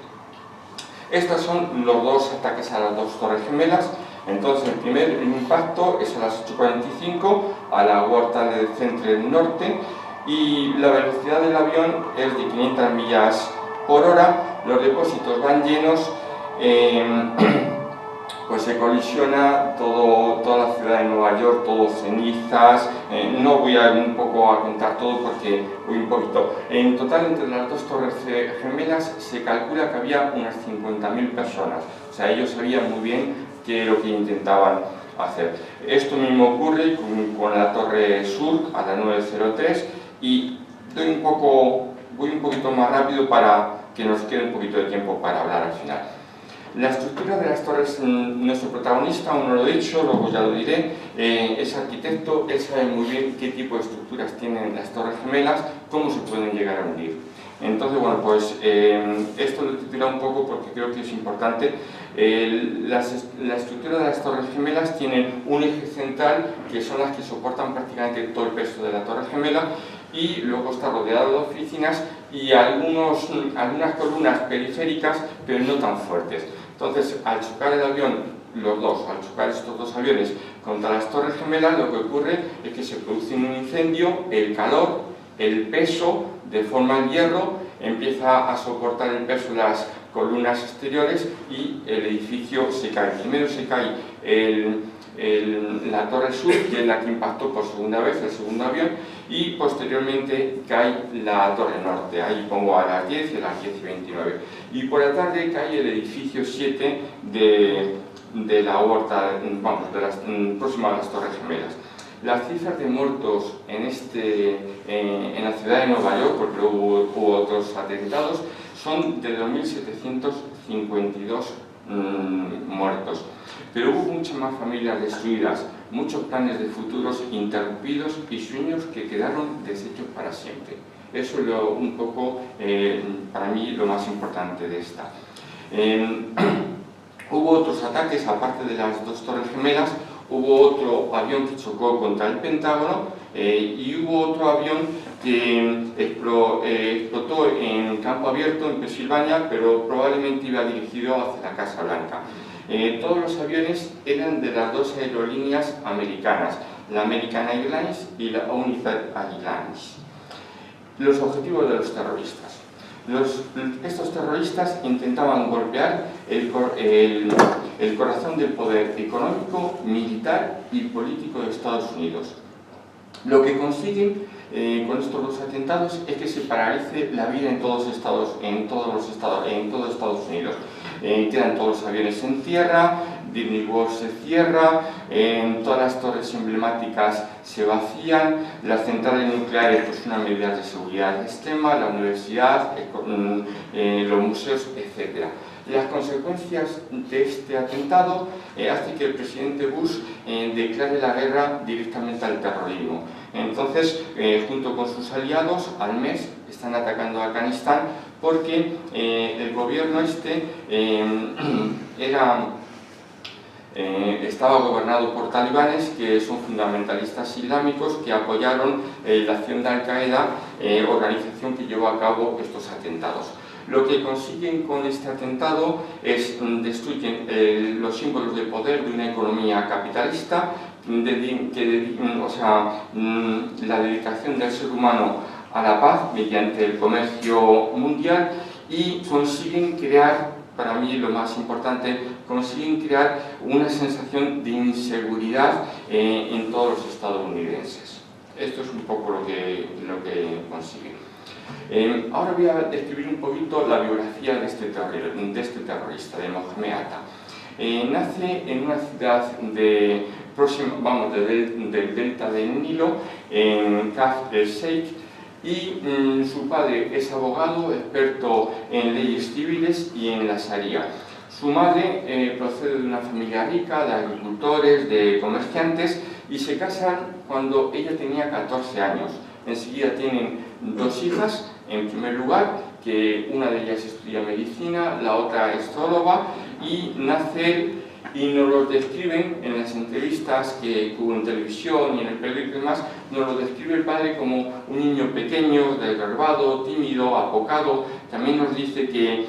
Estos son los 2 ataques a las 2 Torres Gemelas. Entonces, el primer impacto es a las 8:45 a la World Trade Center Norte, y la velocidad del avión es de 500 millas por hora. Los depósitos van llenos. Pues se colisiona toda la ciudad de Nueva York, todo cenizas. No voy a contar todo porque voy un poquito. En total, entre las 2 Torres Gemelas se calcula que había unas 50.000 personas. O sea, ellos sabían muy bien qué es lo que intentaban hacer. Esto mismo ocurre con la Torre Sur a la 903, y voy un poquito más rápido para que nos quede un poquito de tiempo para hablar al final. La estructura de las torres, nuestro protagonista, aún no lo he dicho, luego ya lo diré, es arquitecto. Él sabe muy bien qué tipo de estructuras tienen las Torres Gemelas, cómo se pueden llegar a hundir. Entonces, bueno, pues esto lo he titulado un poco porque creo que es importante. La estructura de las Torres Gemelas tiene un eje central, que son las que soportan prácticamente todo el peso de la Torre Gemela, y luego está rodeado de oficinas y algunas columnas periféricas, pero no tan fuertes. Entonces, al chocar el avión, al chocar estos 2 aviones contra las Torres Gemelas, lo que ocurre es que se produce un incendio, el calor, el peso deforma el hierro, empieza a soportar el peso de las columnas exteriores, y el edificio se cae. Primero se cae la Torre Sur, que es la que impactó por segunda vez, el segundo avión, y posteriormente cae la Torre Norte. Ahí pongo a las 10 y a las 10:29. Y por la tarde cae el edificio 7 de la huerta, próxima a las Torres Gemelas. Las cifras de muertos en la ciudad de Nueva York, porque hubo otros atentados, son de 2.752 muertos. Pero hubo muchas más familias destruidas, muchos planes de futuros interrumpidos y sueños que quedaron deshechos para siempre. Eso es un poco, para mí, lo más importante de esta. Hubo otros ataques, aparte de las 2 Torres Gemelas. Hubo otro avión que chocó contra el Pentágono, y hubo otro avión que explotó en campo abierto en Pensilvania, pero probablemente iba dirigido hacia la Casa Blanca. Todos los aviones eran de las 2 aerolíneas americanas, la American Airlines y la United Airlines. Los objetivos de los terroristas. Estos terroristas intentaban golpear el corazón del poder económico, militar y político de Estados Unidos. Lo que consiguen con estos 2 atentados es que se paralice la vida en todo Estados Unidos. Quedan todos los aviones en tierra, Disney World se cierra, todas las torres emblemáticas se vacían, las centrales nucleares, pues una medida de seguridad extrema, la universidad, los museos, etc. Las consecuencias de este atentado hace que el presidente Bush declare la guerra directamente al terrorismo. Entonces, junto con sus aliados, al mes están atacando a Afganistán porque el gobierno estaba gobernado por talibanes que son fundamentalistas islámicos que apoyaron la acción de Al-Qaeda, organización que llevó a cabo estos atentados. Lo que consiguen con este atentado es destruyen los símbolos de poder de una economía capitalista, la dedicación del ser humano a la paz mediante el comercio mundial, y consiguen crear, para mí lo más importante, consiguen crear una sensación de inseguridad en todos los estadounidenses. Esto es un poco lo que consiguen. Ahora voy a describir un poquito la biografía de este terrorista, de Mohammed Atta. Nace en una ciudad del delta del Nilo, en Kafr el-Sheikh, y su padre es abogado, experto en leyes civiles y en la Sharia. Su madre procede de una familia rica, de agricultores, de comerciantes, y se casan cuando ella tenía 14 años. Enseguida tienen 2 hijas, en primer lugar, que una de ellas estudia medicina, la otra es zoóloga, y nace, y nos lo describen en las entrevistas que hubo en televisión y en el periódico y demás, nos lo describe el padre como un niño pequeño, desgarbado, tímido, apocado. También nos dice que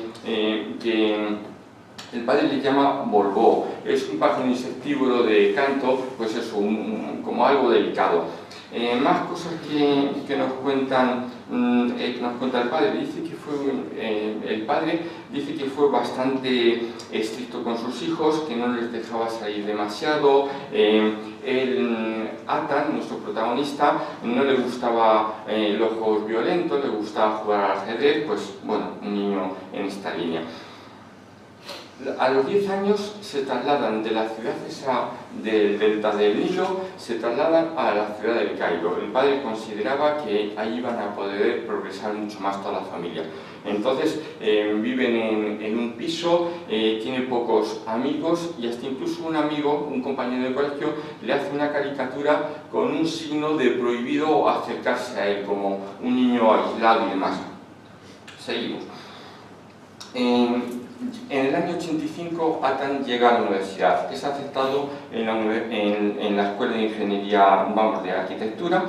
el padre le llama Borbó, es un pájaro insectívoro de canto, pues eso, como algo delicado. Más cosas que nos cuenta el padre. El padre dice que fue bastante estricto con sus hijos, que no les dejaba salir demasiado. Atta, nuestro protagonista, no le gustaba los juegos violentos, le gustaba jugar al ajedrez, pues bueno, un niño en esta línea. A los 10 años se trasladan de la ciudad del delta del Nilo, se trasladan a la ciudad del Cairo. El padre consideraba que ahí iban a poder progresar mucho más toda la familia. Entonces viven en un piso, tiene pocos amigos, y hasta incluso un amigo, un compañero de colegio, le hace una caricatura con un signo de prohibido acercarse a él, como un niño aislado y demás. Seguimos. En el año 85, Atta llega a la universidad. Es aceptado en la Escuela de Ingeniería, de Arquitectura,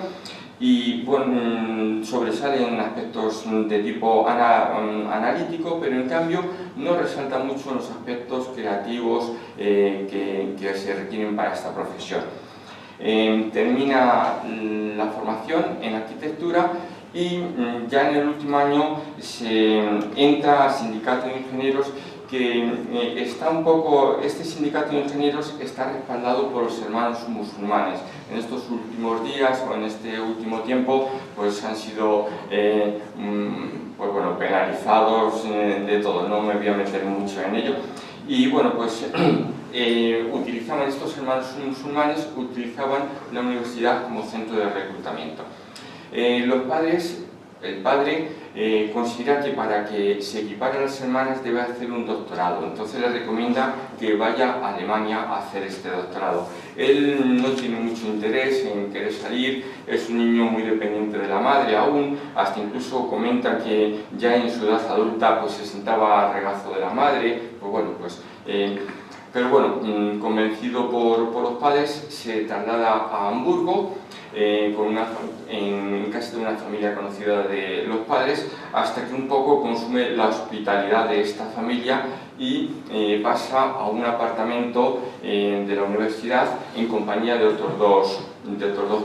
y bueno, sobresale en aspectos de tipo analítico, pero en cambio no resalta mucho en los aspectos creativos que se requieren para esta profesión. Termina la formación en arquitectura y ya en el último año se entra al sindicato de ingenieros, que este sindicato de ingenieros está respaldado por los hermanos musulmanes. En estos últimos días o en este último tiempo pues han sido penalizados de todo, no me voy a meter mucho en ello. Y bueno, pues estos hermanos musulmanes utilizaban la universidad como centro de reclutamiento. El padre considera que para que se equipare a las hermanas debe hacer un doctorado, entonces le recomienda que vaya a Alemania a hacer este doctorado. Él no tiene mucho interés en querer salir, es un niño muy dependiente de la madre aún, hasta incluso comenta que ya en su edad adulta pues se sentaba al regazo de la madre, pero bueno, convencido por los padres, se traslada a Hamburgo, en casa de una familia conocida de los padres, hasta que un poco consume la hospitalidad de esta familia y pasa a un apartamento de la universidad en compañía de otros dos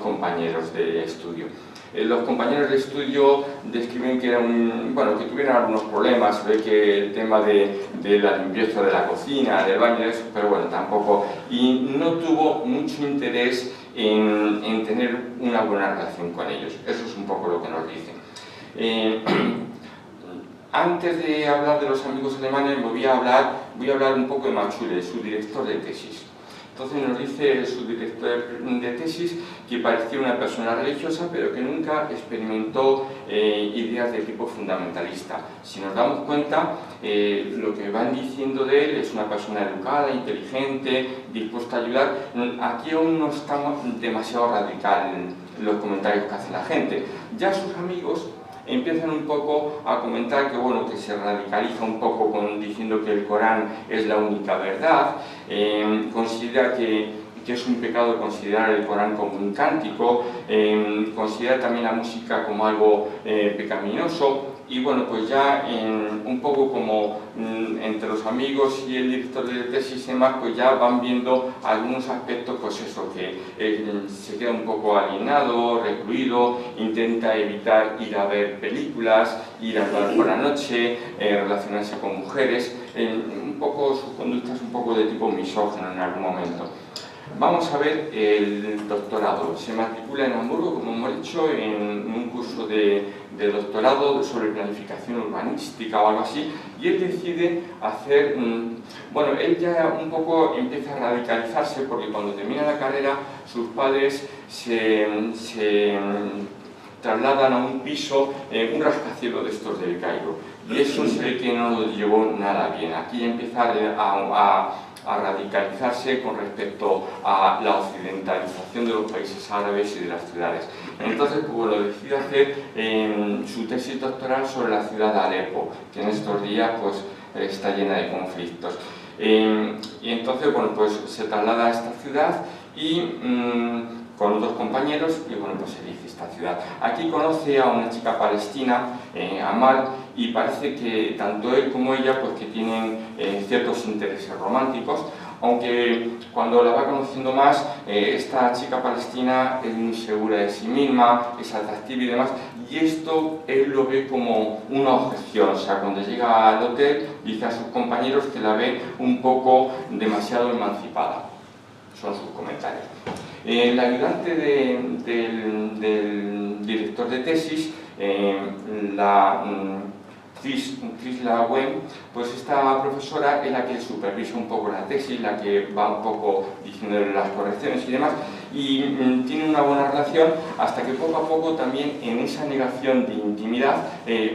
compañeros de estudio. Los compañeros de estudio describen que tuvieron algunos problemas, se ve que el tema de la limpieza de la cocina, del baño, pero bueno, tampoco, y no tuvo mucho interés en tener una buena relación con ellos. Eso es un poco lo que nos dicen. Antes de hablar de los amigos alemanes, me voy a hablar voy a hablar un poco de Machule, su director de tesis. Entonces nos dice su director de tesis que parecía una persona religiosa, pero que nunca experimentó ideas de tipo fundamentalista. Si nos damos cuenta, lo que van diciendo de él es una persona educada, inteligente, dispuesta a ayudar. Aquí aún no estamos demasiado radical en los comentarios que hace la gente. Ya sus amigos empiezan un poco a comentar que, bueno, que se radicaliza un poco diciendo que el Corán es la única verdad, considera que es un pecado considerar el Corán como un cántico, considera también la música como algo pecaminoso. Y bueno, pues ya un poco como entre los amigos y el director de tesis y demás, pues ya van viendo algunos aspectos, pues eso, que se queda un poco alienado, recluido, intenta evitar ir a ver películas, ir a hablar por la noche, relacionarse con mujeres, un poco su conducta es un poco de tipo misógino en algún momento. Vamos a ver el doctorado. Se matricula en Hamburgo, como hemos dicho, en un curso de doctorado sobre planificación urbanística o algo así, y él decide hacer, bueno, él ya un poco empieza a radicalizarse porque cuando termina la carrera sus padres se trasladan a un piso, un rascacielos de estos del Cairo, y eso se ve que no lo llevó nada bien. Aquí empieza a radicalizarse con respecto a la occidentalización de los países árabes y de las ciudades. Entonces, pues, bueno, decide hacer su tesis doctoral sobre la ciudad de Alepo, que en estos días pues, está llena de conflictos. Y entonces, bueno, pues se traslada a esta ciudad y con otros compañeros, y bueno, pues elige esta ciudad. Aquí conoce a una chica palestina, Amal, y parece que tanto él como ella pues que tienen ciertos intereses románticos, aunque cuando la va conociendo más, esta chica palestina es muy segura de sí misma, es atractiva y demás, y esto él lo ve como una objeción. O sea, cuando llega al hotel dice a sus compañeros que la ve un poco demasiado emancipada. Son sus comentarios. El ayudante del director de tesis, Chris Lawem, pues esta profesora es la que supervisa un poco la tesis, la que va un poco diciéndole las correcciones y demás, y tiene una buena relación hasta que poco a poco también en esa negación de intimidad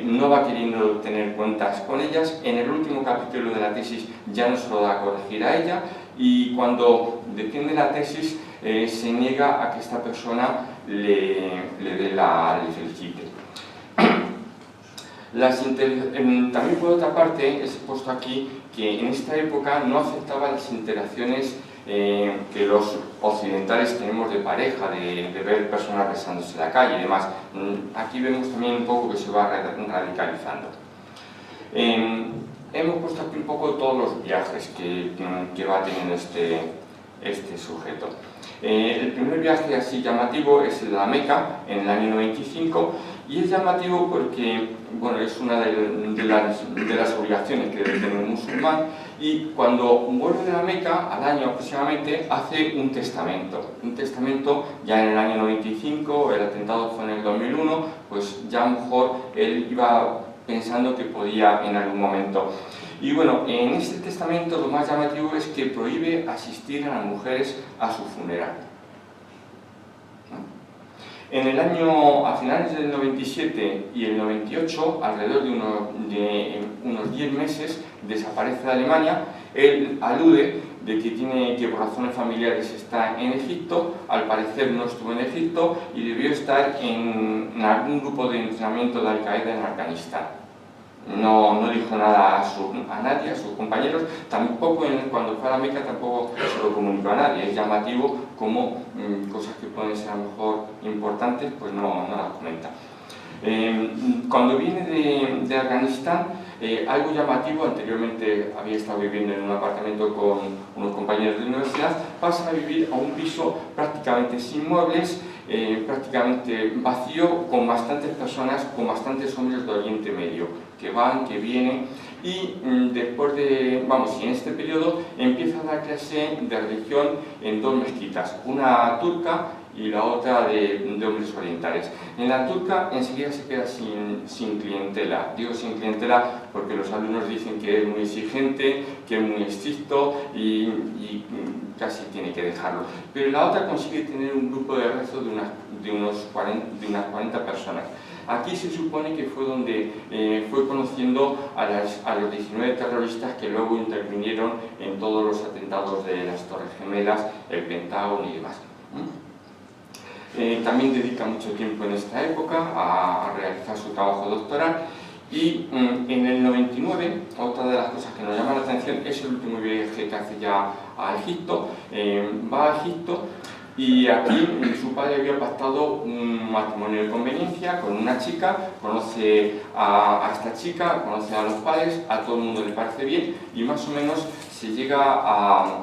no va queriendo tener cuentas con ellas. En el último capítulo de la tesis ya no se lo da a corregir a ella, y cuando defiende la tesis se niega a que esta persona le felicite. También por otra parte, he puesto aquí que en esta época no aceptaba las interacciones que los occidentales tenemos de pareja, de ver personas besándose en la calle y demás. Aquí vemos también un poco que se va radicalizando. Hemos puesto aquí un poco todos los viajes que va teniendo este sujeto. El primer viaje así llamativo es el de la Meca, en el año 95, y es llamativo porque, bueno, es una de las obligaciones que debe tener un musulmán, y cuando vuelve de la Meca, al año aproximadamente, hace un testamento ya en el año 95, el atentado fue en el 2001, pues ya a lo mejor él iba pensando que podía en algún momento. Y bueno, en este testamento lo más llamativo es que prohíbe asistir a las mujeres a su funeral. En el año, a finales del 97 y el 98, alrededor de unos 10 meses, desaparece de Alemania. Él alude de que por razones familiares está en Egipto, al parecer no estuvo en Egipto y debió estar en algún grupo de entrenamiento de Al-Qaeda en Afganistán. No dijo nada a nadie, a sus compañeros, tampoco cuando fue a la Meca tampoco se lo comunicó a nadie. Es llamativo como cosas que pueden ser a lo mejor importantes, pues no las comenta. Cuando viene de Afganistán, algo llamativo, anteriormente había estado viviendo en un apartamento con unos compañeros de universidad, pasa a vivir a un piso prácticamente sin muebles, prácticamente vacío, con bastantes personas, con bastantes hombres de Oriente Medio, que van, que vienen, y después y en este periodo empieza a dar clase de religión en dos mezquitas, una turca y la otra de hombres orientales. En la turca enseguida se queda sin clientela. Digo sin clientela porque los alumnos dicen que es muy exigente, que es muy estricto y casi tiene que dejarlo. Pero la otra consigue tener un grupo de rezo de unas 40 personas. Aquí se supone que fue donde fue conociendo a los 19 terroristas que luego intervinieron en todos los atentados de las Torres Gemelas, el Pentágono y demás. También dedica mucho tiempo en esta época a realizar su trabajo doctoral y en el 99, otra de las cosas que nos llama la atención es el último viaje que hace ya a Egipto. Va a Egipto y aquí su padre había pactado un matrimonio de conveniencia con una chica, conoce a esta chica, conoce a los padres, a todo el mundo le parece bien y más o menos se llega a...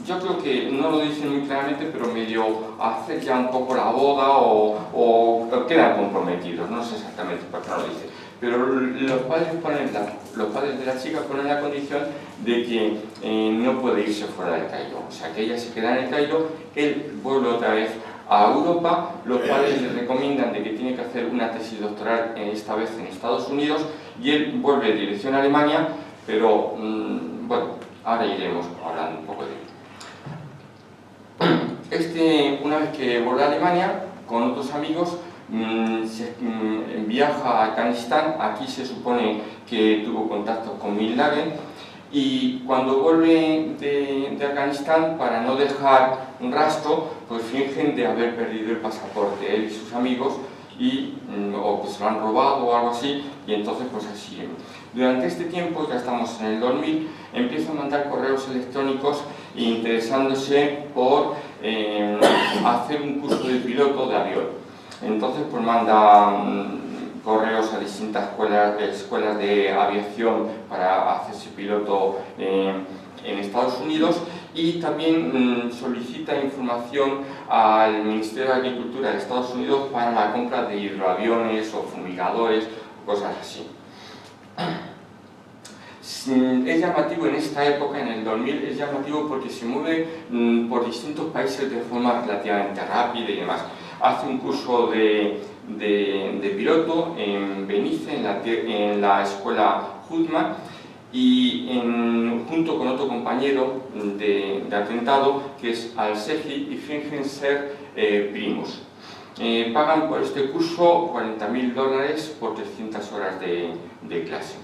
Yo creo que no lo dicen muy claramente, pero medio hacer ya un poco la boda o quedan comprometidos, no sé exactamente por qué no lo dicen. Pero los padres de la chica ponen la condición de que no puede irse fuera del Cairo, o sea que ella se queda en el Cairo, él vuelve otra vez a Europa, los padres le recomiendan de que tiene que hacer una tesis doctoral, esta vez en Estados Unidos, y él vuelve en dirección a Alemania, pero bueno, ahora iremos hablando un poco de ello. Una vez que vuelve a Alemania, con otros amigos, viaja a Afganistán. Aquí se supone que tuvo contacto con Bin Laden y cuando vuelve de Afganistán, para no dejar un rastro, pues fingen de haber perdido el pasaporte, él y sus amigos, o que se lo han robado o algo así, y entonces pues así. Durante este tiempo, ya estamos en el 2000, empieza a mandar correos electrónicos interesándose por hacer un curso de piloto de avión. Entonces pues manda correos a distintas escuelas de aviación para hacerse piloto en Estados Unidos y también solicita información al Ministerio de Agricultura de Estados Unidos para la compra de hidroaviones o fumigadores o cosas así. Es llamativo en esta época, en el 2000, es llamativo porque se mueve por distintos países de forma relativamente rápida y demás. Hace un curso de piloto en Benice, en la escuela Hutman, y junto con otro compañero de atentado, que es Al-Sehi, y fingen ser primos. Pagan por este curso $40.000 por 300 horas de clase.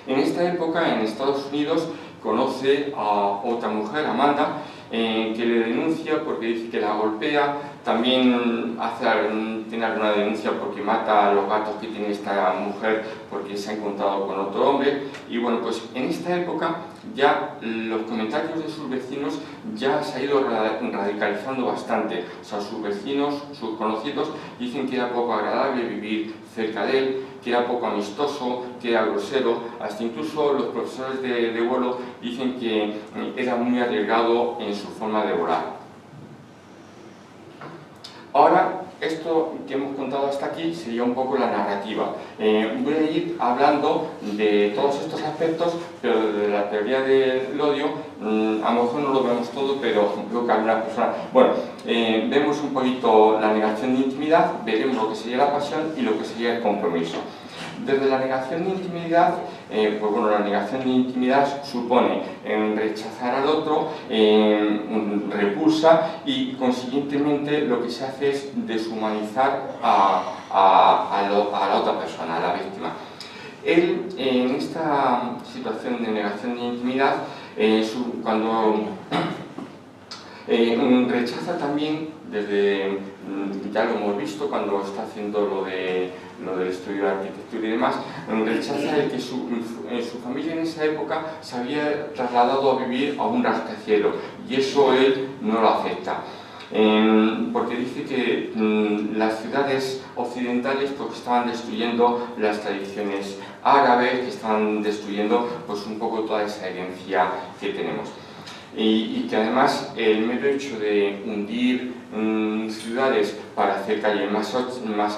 En esta época, en Estados Unidos, conoce a otra mujer, Amanda, que le denuncia porque dice que la golpea, también tiene alguna denuncia porque mata a los gatos que tiene esta mujer porque se ha encontrado con otro hombre. Y bueno, pues en esta época ya los comentarios de sus vecinos ya se ha ido radicalizando bastante. O sea, sus vecinos, sus conocidos, dicen que era poco agradable vivir cerca de él, que era poco amistoso, que era grosero, hasta incluso los profesores de vuelo dicen que era muy arriesgado en su forma de volar. Ahora, esto que hemos contado hasta aquí sería un poco la narrativa. Voy a ir hablando de todos estos aspectos, pero desde la teoría del odio, a lo mejor no lo vemos todo, pero creo que alguna persona... Bueno, vemos un poquito la negación de intimidad, veremos lo que sería la pasión y lo que sería el compromiso. Desde la negación de intimidad, pues bueno, la negación de intimidad supone rechazar al otro, repulsa y consiguientemente lo que se hace es deshumanizar a la otra persona, a la víctima. Él, en esta situación de negación de intimidad, cuando rechaza también, ya lo hemos visto cuando está haciendo lo del estudio de arquitectura y demás, rechaza el que su familia en esa época se había trasladado a vivir a un rascacielos y eso él no lo acepta. Porque dice que las ciudades occidentales pues, estaban destruyendo las tradiciones árabes, que estaban destruyendo pues, un poco toda esa herencia que tenemos. Y que además el mero hecho de hundir ciudades para hacer calles más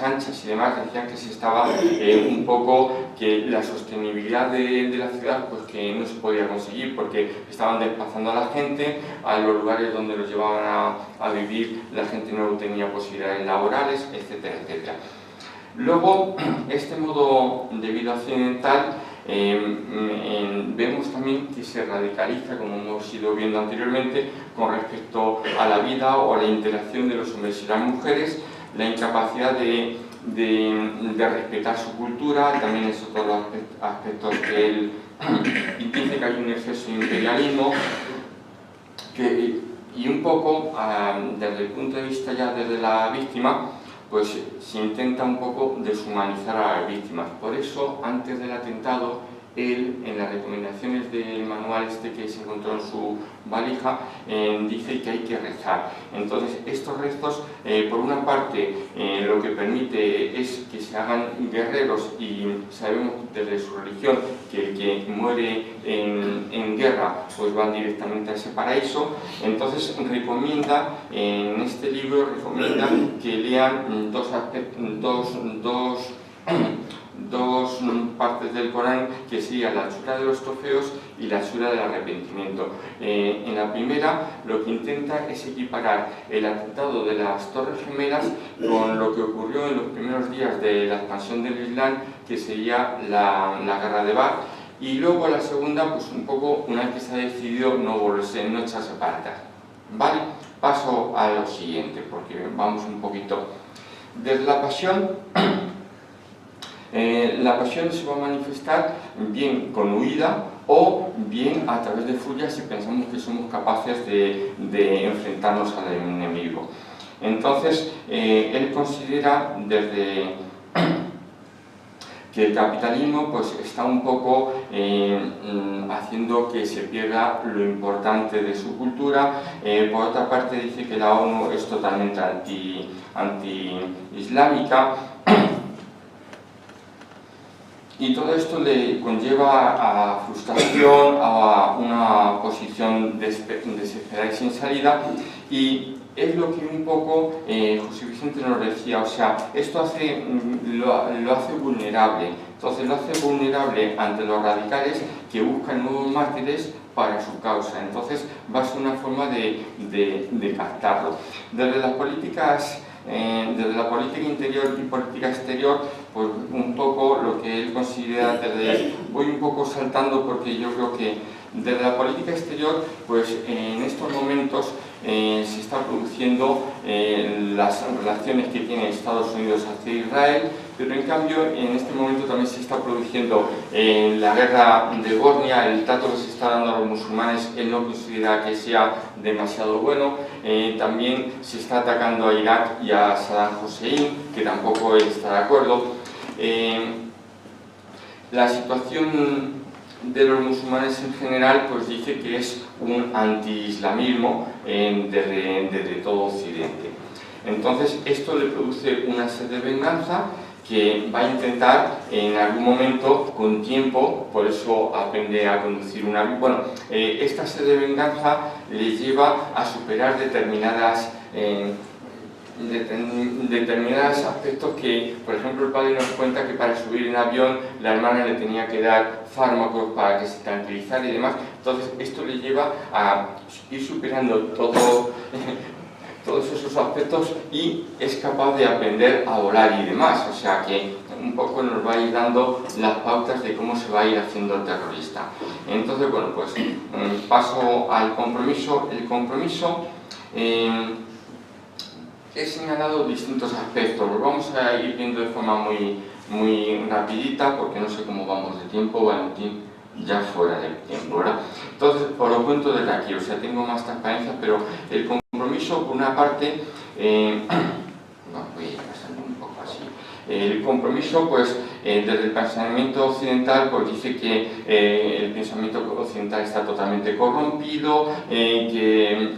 anchas y demás, decían que se estaba un poco, que la sostenibilidad de la ciudad pues que no se podía conseguir porque estaban desplazando a la gente a los lugares donde los llevaban a vivir, la gente no tenía posibilidades laborales, etcétera, etcétera. Luego, este modo de vida occidental vemos también que se radicaliza, como hemos ido viendo anteriormente, con respecto a la vida o a la interacción de los hombres y las mujeres, la incapacidad de respetar su cultura, también es otro de los aspectos que él dice, que hay un exceso de imperialismo, y un poco, desde el punto de vista ya desde la víctima, pues se intenta un poco deshumanizar a las víctimas. Por eso, antes del atentado, él, en las recomendaciones del manual este que se encontró en su valija, dice que hay que rezar. Entonces, estos rezos, por una parte, lo que permite es que se hagan guerreros, y sabemos desde su religión que el que muere en guerra pues van directamente a ese paraíso. Entonces, recomienda, en este libro, recomienda que lean dos partes del Corán, que sería la sura de los trofeos y la sura del arrepentimiento. En la primera, lo que intenta es equiparar el atentado de las Torres Gemelas con lo que ocurrió en los primeros días de la expansión del Islam, que sería la guerra de Badr. Y luego la segunda, pues un poco, una vez que se ha decidido no volverse, no echarse para atrás. ¿Vale? Paso a lo siguiente, porque vamos un poquito. Desde la pasión, la pasión se va a manifestar bien con huida o bien a través de furia si pensamos que somos capaces de enfrentarnos al enemigo. Entonces, él considera desde que el capitalismo pues, está un poco haciendo que se pierda lo importante de su cultura. Por otra parte, dice que la ONU es totalmente anti-islámica. Y todo esto le conlleva a frustración, a una posición desesperada y sin salida, y es lo que un poco José Vicente nos decía, o sea, esto lo hace vulnerable. Entonces lo hace vulnerable ante los radicales que buscan nuevos mártires para su causa. Entonces va a ser una forma de captarlo. Desde la política interior y política exterior, pues un poco lo que él considera, voy un poco saltando porque yo creo que desde la política exterior, pues en estos momentos se está produciendo las relaciones que tiene Estados Unidos hacia Israel, pero en cambio en este momento también se está produciendo la guerra de Bosnia, el trato que se está dando a los musulmanes, él no considera que sea demasiado bueno. También se está atacando a Irak y a Saddam Hussein, que tampoco él está de acuerdo. La situación de los musulmanes en general pues dice que es un anti-islamismo desde todo Occidente. Entonces esto le produce una sed de venganza que va a intentar en algún momento, con tiempo, por eso aprende a conducir un avión. Bueno, esta sed de venganza le lleva a superar determinados aspectos que, por ejemplo, el padre nos cuenta que para subir en avión la hermana le tenía que dar fármacos para que se tranquilizara y demás. Entonces esto le lleva a ir superando todos esos aspectos y es capaz de aprender a volar y demás. O sea que un poco nos va a ir dando las pautas de cómo se va a ir haciendo el terrorista. Entonces, bueno, pues paso al compromiso. El compromiso, he señalado distintos aspectos, los vamos a ir viendo de forma muy rapidita porque no sé cómo vamos de tiempo, Valentín, ya fuera del tiempo, ¿verdad? Entonces, os lo cuento desde aquí, o sea, tengo más transparencia, pero el compromiso, por una parte, voy pasando un poco así. El compromiso, pues, desde el pensamiento occidental, pues dice que el pensamiento occidental está totalmente corrompido, que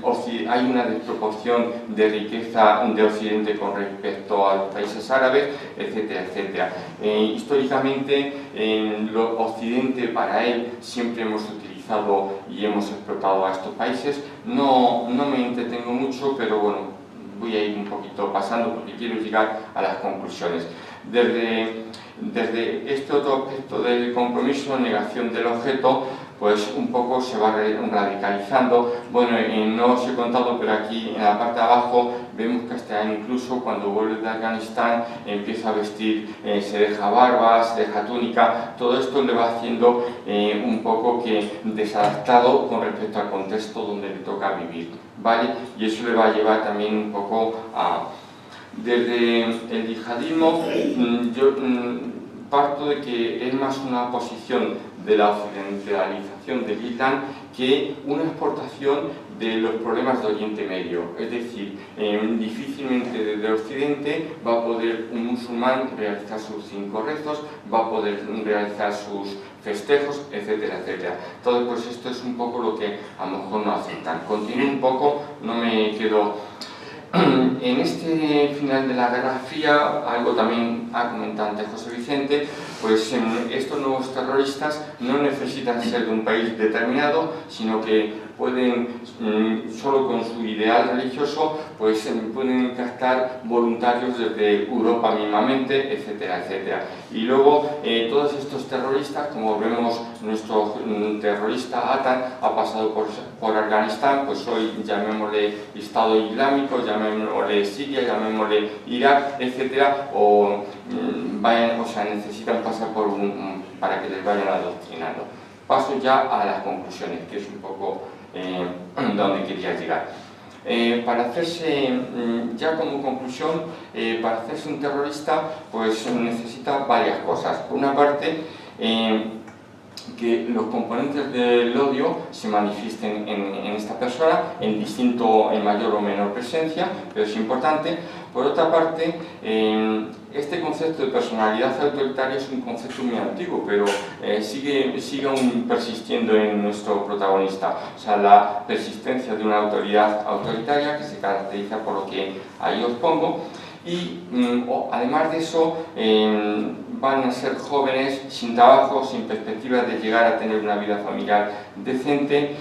hay una desproporción de riqueza de Occidente con respecto a los países árabes, etcétera, etcétera. Históricamente, en Occidente, para él, siempre hemos utilizado y hemos explotado a estos países. No me entretengo mucho, pero bueno, voy a ir un poquito pasando porque quiero llegar a las conclusiones. Desde este otro aspecto del compromiso, negación del objeto, pues un poco se va radicalizando. Bueno, no os he contado, pero aquí en la parte de abajo vemos que hasta incluso cuando vuelve de Afganistán empieza a vestir, se deja barba, se deja túnica. Todo esto le va haciendo un poco que desadaptado con respecto al contexto donde le toca vivir, ¿vale? Y eso le va a llevar también un poco a... Desde el yihadismo, yo parto de que es más una posición de la occidentalización del Islam que una exportación de los problemas de Oriente Medio. Es decir, difícilmente desde Occidente va a poder un musulmán realizar sus 5 rezos, va a poder realizar sus festejos, etcétera, etcétera. Entonces, pues esto es un poco lo que a lo mejor no aceptan. Continúo un poco, no me quedo... En este final de la Guerra Fría, algo también ha comentado antes José Vicente, pues estos nuevos terroristas no necesitan ser de un país determinado, sino que pueden, solo con su ideal religioso, pues pueden captar voluntarios desde Europa mismamente, etcétera, etcétera. Y luego, todos estos terroristas, como vemos, nuestro terrorista Atan ha pasado por Afganistán, pues hoy llamémosle Estado Islámico, llamémosle Siria, llamémosle Irak, etcétera, o sea, necesitan pasar por para que les vayan adoctrinando. Paso ya a las conclusiones, que es un poco donde quería llegar. Para hacerse, ya como conclusión, para hacerse un terrorista, pues necesita varias cosas. Por una parte, que los componentes del odio se manifiesten en esta persona en mayor o menor presencia, pero es importante. Por otra parte, este concepto de personalidad autoritaria es un concepto muy antiguo, pero sigue aún persistiendo en nuestro protagonista. O sea, la persistencia de una autoridad autoritaria que se caracteriza por lo que ahí os pongo. Y además de eso, van a ser jóvenes sin trabajo, sin perspectivas de llegar a tener una vida familiar decente.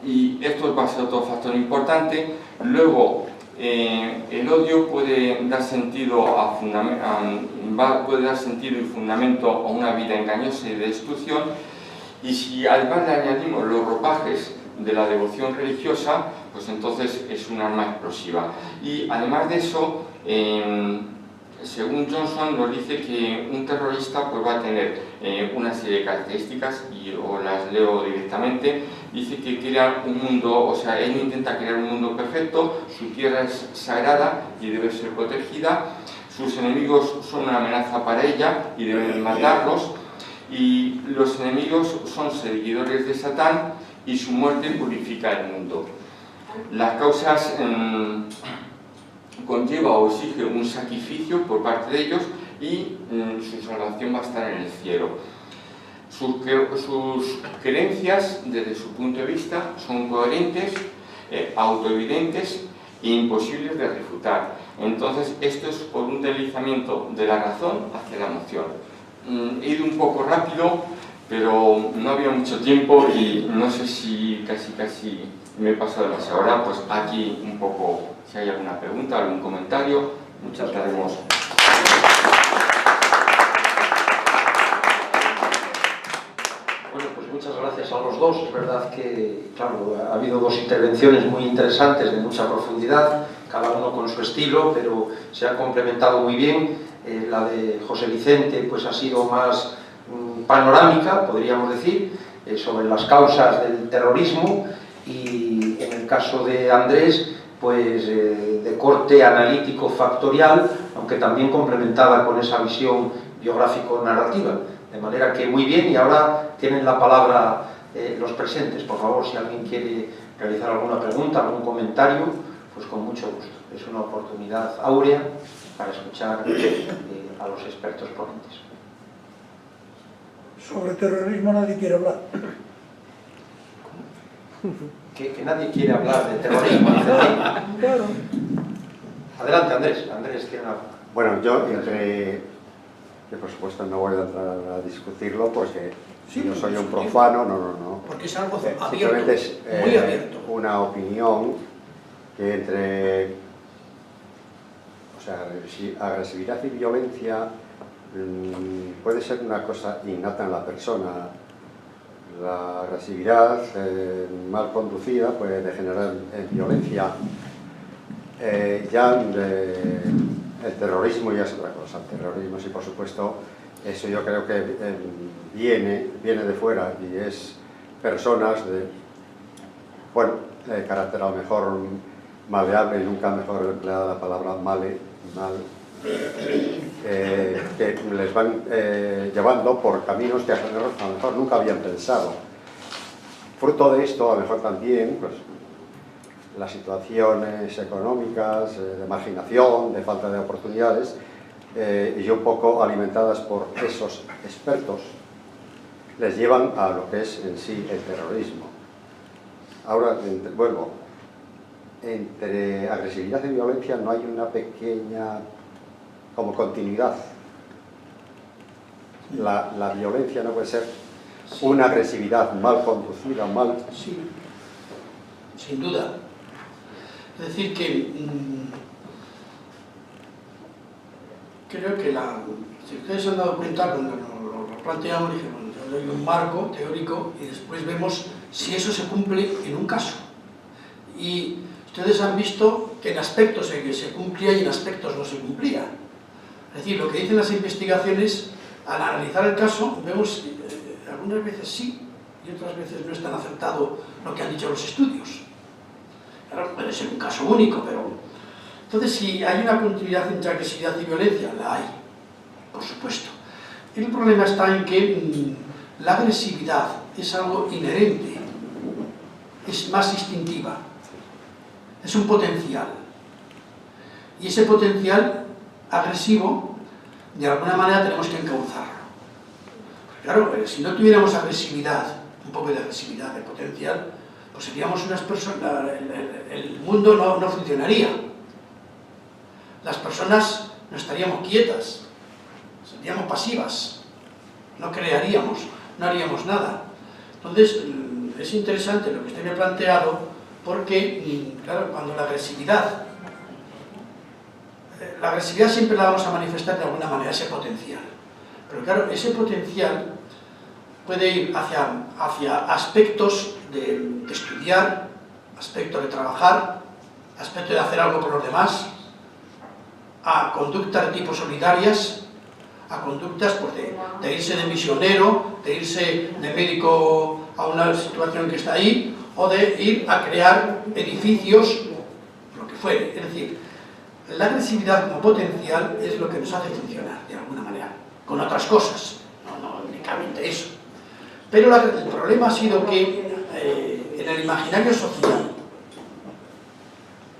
Y esto va a ser otro factor importante. Luego, el odio puede dar sentido puede dar sentido y fundamento a una vida engañosa y de destrucción. Y si además le añadimos los ropajes de la devoción religiosa, pues entonces es un arma explosiva. Y además de eso, según Johnson nos dice que un terrorista pues va a tener una serie de características, y os las leo directamente. Dice que crea un mundo, o sea, él intenta crear un mundo perfecto, su tierra es sagrada y debe ser protegida, sus enemigos son una amenaza para ella y deben matarlos, y los enemigos son seguidores de Satán y su muerte purifica el mundo. Las causas conlleva o exige un sacrificio por parte de ellos y su salvación va a estar en el cielo. Sus creencias, desde su punto de vista, son coherentes, autoevidentes e imposibles de refutar. Entonces, esto es por un deslizamiento de la razón hacia la emoción. He ido un poco rápido, pero no había mucho tiempo y no sé si casi me he pasado demasiado. Ahora, pues aquí un poco, si hay alguna pregunta, algún comentario, muchas gracias. Bueno, pues muchas gracias a los dos. Es verdad que, claro, ha habido dos intervenciones muy interesantes, de mucha profundidad, cada uno con su estilo, pero se ha complementado muy bien. La de José Vicente pues ha sido más panorámica, podríamos decir, sobre las causas del terrorismo, y en el caso de Andrés, pues de corte analítico factorial, aunque también complementada con esa visión biográfico-narrativa. De manera que muy bien, y ahora tienen la palabra los presentes. Por favor, si alguien quiere realizar alguna pregunta, algún comentario, pues con mucho gusto. Es una oportunidad áurea para escuchar a los expertos ponentes. Sobre terrorismo nadie quiere hablar. Que nadie quiere hablar de terrorismo. Claro. Adelante, Andrés. Andrés tiene una... Bueno, yo por supuesto no voy a entrar a discutirlo porque Sí, yo soy un profano, no. Porque es algo abierto, Simplemente es muy abierto. una opinión que entre, o sea, agresividad y violencia puede ser una cosa innata en la persona. La agresividad mal conducida puede degenerar en violencia. El terrorismo ya es otra cosa. El terrorismo, sí, por supuesto, eso yo creo que viene de fuera y es personas de, bueno, de carácter a lo mejor maleable, y nunca mejor empleada la palabra mal, que les van llevando por caminos que a lo mejor nunca habían pensado. Fruto de esto, a lo mejor también, pues, las situaciones económicas, de marginación, de falta de oportunidades, y un poco alimentadas por esos expertos, les llevan a lo que es en sí el terrorismo. Ahora, vuelvo, entre agresividad y violencia no hay una pequeña como continuidad. La violencia no puede ser una agresividad mal conducida, mal... Sí, sin duda. Es decir que creo que si ustedes se han dado cuenta cuando lo planteamos, dije, bueno, yo doy un marco teórico y después vemos si eso se cumple en un caso. Y ustedes han visto que en aspectos en que se cumplía y en aspectos no se cumplía. Es decir, lo que dicen las investigaciones, al analizar el caso, vemos algunas veces sí y otras veces no es tan acertado lo que han dicho los estudios. Claro, puede ser un caso único, pero... Entonces, si hay una continuidad entre agresividad y violencia, la hay, por supuesto. El problema está en que la agresividad es algo inherente, es más instintiva, es un potencial. Y ese potencial agresivo, de alguna manera tenemos que encauzarlo. Claro, si no tuviéramos agresividad, un poco de agresividad, de potencial, pues seríamos unas personas, el mundo no funcionaría. Las personas no estaríamos quietas, seríamos pasivas, no crearíamos, no haríamos nada. Entonces, es interesante lo que usted me ha planteado, porque, claro, cuando la agresividad siempre la vamos a manifestar de alguna manera, ese potencial. Pero claro, ese potencial puede ir hacia aspectos de estudiar, aspectos de trabajar, aspectos de hacer algo por los demás, a conductas de tipo solidarias, a conductas pues, de irse de misionero, de irse de médico a una situación que está ahí, o de ir a crear edificios, lo que fuere. Es decir, la agresividad como potencial es lo que nos hace funcionar, de alguna manera, con otras cosas, no únicamente eso. Pero el problema ha sido que en el imaginario social,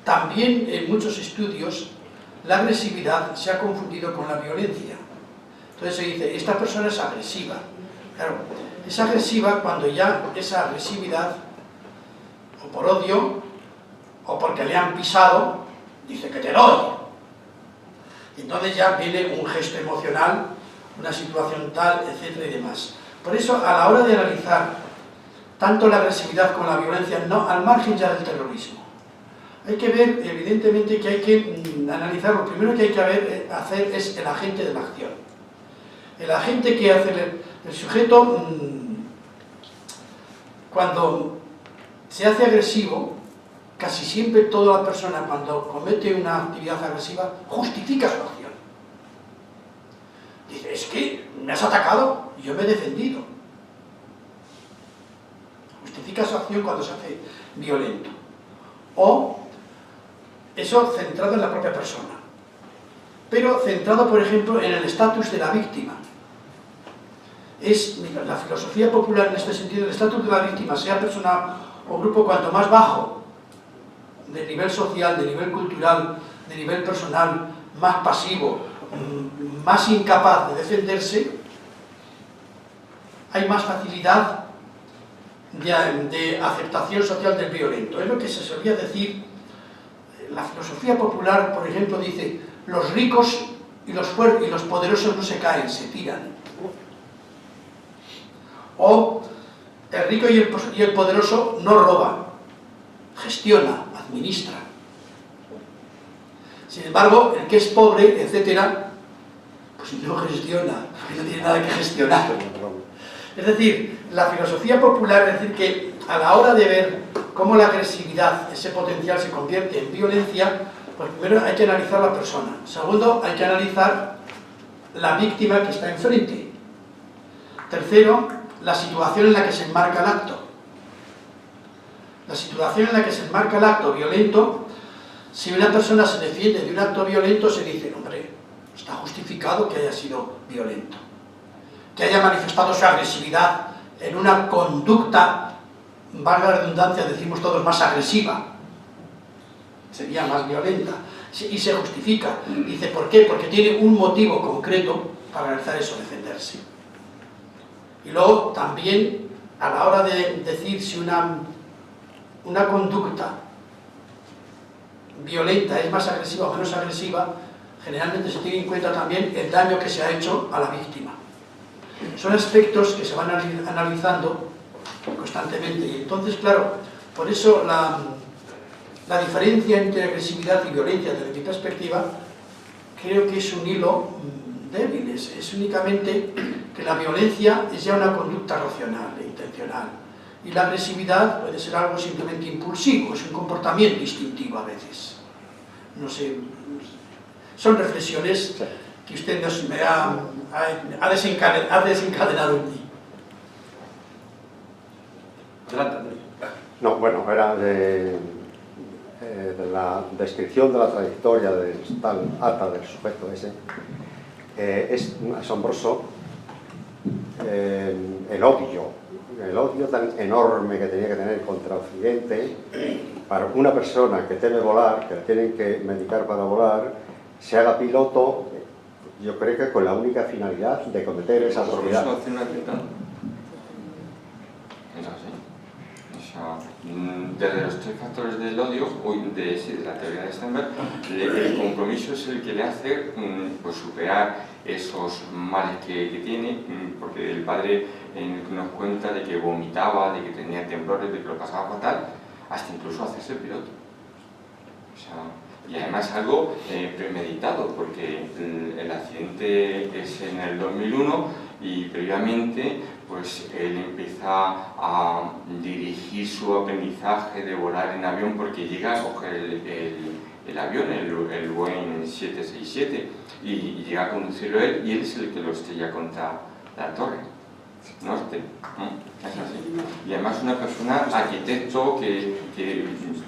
también en muchos estudios, la agresividad se ha confundido con la violencia. Entonces se dice, esta persona es agresiva. Claro, es agresiva cuando ya esa agresividad, o por odio, o porque le han pisado, dice que te doy. Entonces ya viene un gesto emocional, una situación tal, etcétera y demás. Por eso, a la hora de analizar tanto la agresividad como la violencia, no al margen ya del terrorismo, hay que ver, evidentemente, que hay que analizar, lo primero que hay que hacer es el agente de la acción. El agente que hace el sujeto, cuando se hace agresivo, casi siempre toda la persona, cuando comete una actividad agresiva, justifica su acción. Dice, es que me has atacado y yo me he defendido. Justifica su acción cuando se hace violento. O eso centrado en la propia persona. Pero centrado, por ejemplo, en el estatus de la víctima. Es la filosofía popular en este sentido, el estatus de la víctima, sea persona o grupo, cuanto más bajo, de nivel social, de nivel cultural, de nivel personal, más pasivo, más incapaz de defenderse, hay más facilidad de aceptación social del violento. Es lo que se solía decir. La filosofía popular, por ejemplo, dice, los ricos y los poderosos no se caen, se tiran. O el rico y el poderoso no roba, gestiona, administra. Sin embargo, el que es pobre, etcétera, pues no gestiona, porque no tiene nada que gestionar. Es decir, la filosofía popular, es decir, que a la hora de ver cómo la agresividad, ese potencial, se convierte en violencia, pues primero hay que analizar la persona. Segundo, hay que analizar la víctima que está enfrente. Tercero, la situación en la que se enmarca el acto. La situación en la que se enmarca el acto violento, si una persona se defiende de un acto violento, se dice, hombre, está justificado que haya sido violento, que haya manifestado su agresividad en una conducta, valga la redundancia, decimos todos, más agresiva, sería más violenta, y se justifica. Dice, ¿por qué? Porque tiene un motivo concreto para realizar eso, defenderse. Y luego también, a la hora de decir si una conducta violenta es más agresiva o menos agresiva, generalmente se tiene en cuenta también el daño que se ha hecho a la víctima. Son aspectos que se van analizando constantemente, y entonces, claro, por eso la diferencia entre agresividad y violencia, desde mi perspectiva, creo que es un hilo débil, es únicamente que la violencia es ya una conducta racional e intencional, y la agresividad puede ser algo simplemente impulsivo, es un comportamiento instintivo a veces. No sé, son reflexiones que usted me ha desencadenado en mí. No, bueno, era de la descripción de la trayectoria de tal ata del sujeto ese. Es asombroso el odio tan enorme que tenía que tener contra Occidente para una persona que teme volar, que le tienen que medicar para volar, se haga piloto, yo creo que con la única finalidad de cometer esa atrocidad. ¿Eso hace un atentado? Es así. O sea, desde los tres factores del odio, de la teoría de Steinberg, el compromiso es el que le hace pues, superar esos males que tiene, porque el padre nos cuenta de que vomitaba, de que tenía temblores, de que lo pasaba fatal, hasta incluso hacerse piloto. O sea, y además algo premeditado, porque el accidente es en el 2001 y previamente pues él empieza a dirigir su aprendizaje de volar en avión, porque llega a coger el avión, el Boeing 767, y llega a conducirlo él, y él es el que lo estrella contra la torre norte. Es así. Y además una persona arquitecto que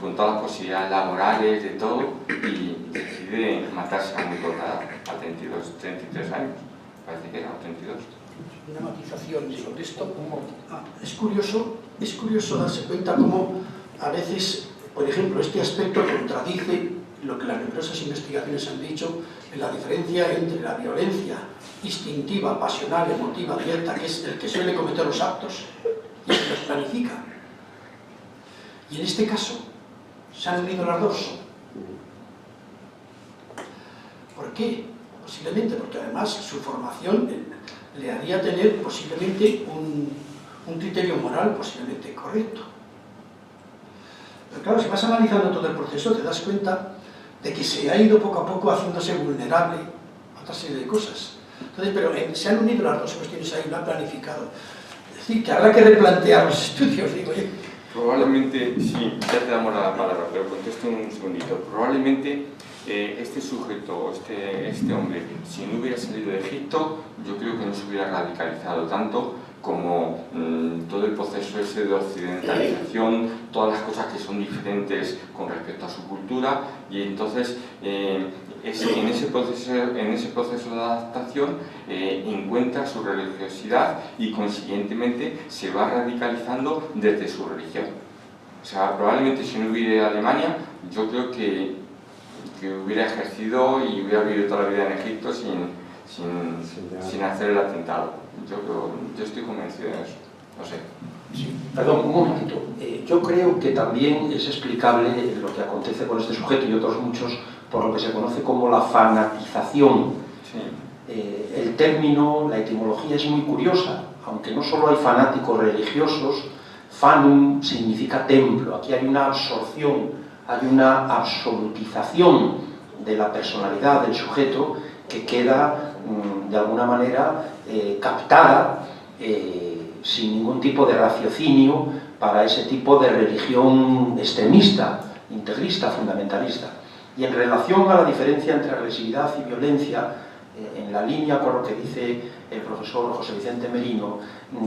con todas las posibilidades laborales, de todo, y decide matarse a muy corta edad, a 33 años, parece que era, 32. Una matización sobre esto. Es curioso darse cuenta cómo a veces, por ejemplo, este aspecto contradice lo que las numerosas investigaciones han dicho en la diferencia entre la violencia instintiva, pasional, emotiva, abierta, que es el que suele cometer los actos, y el que los planifica. Y en este caso se han unido las dos. ¿Por qué? Posiblemente porque además su formación le haría tener posiblemente un criterio moral posiblemente correcto. Pero claro, si vas analizando todo el proceso te das cuenta de que se ha ido poco a poco haciéndose vulnerable a otra serie de cosas. Entonces, pero se han unido las dos cuestiones ahí, lo han planificado. Es decir, que habrá que replantear los estudios, digo yo. Probablemente, sí, ya te damos la palabra, pero contesto un segundito. Probablemente este sujeto, este hombre, si no hubiera salido de Egipto, yo creo que no se hubiera radicalizado tanto como todo el proceso ese de occidentalización, todas las cosas que son diferentes con respecto a su cultura, y entonces en ese proceso de adaptación encuentra su religiosidad y consiguientemente se va radicalizando desde su religión. O sea, probablemente si no hubiera ido a Alemania, yo creo que hubiera ejercido y hubiera vivido toda la vida en Egipto sin hacer el atentado. Yo estoy convencido de eso, no sé. Sí, perdón, un momentito. Yo creo que también es explicable lo que acontece con este sujeto y otros muchos por lo que se conoce como la fanatización. Sí. El término, la etimología es muy curiosa, aunque no solo hay fanáticos religiosos, fanum significa templo, aquí hay una absorción, hay una absolutización de la personalidad del sujeto que queda de alguna manera captada sin ningún tipo de raciocinio para ese tipo de religión extremista, integrista, fundamentalista. Y en relación a la diferencia entre agresividad y violencia, en la línea con lo que dice el profesor José Vicente Merino,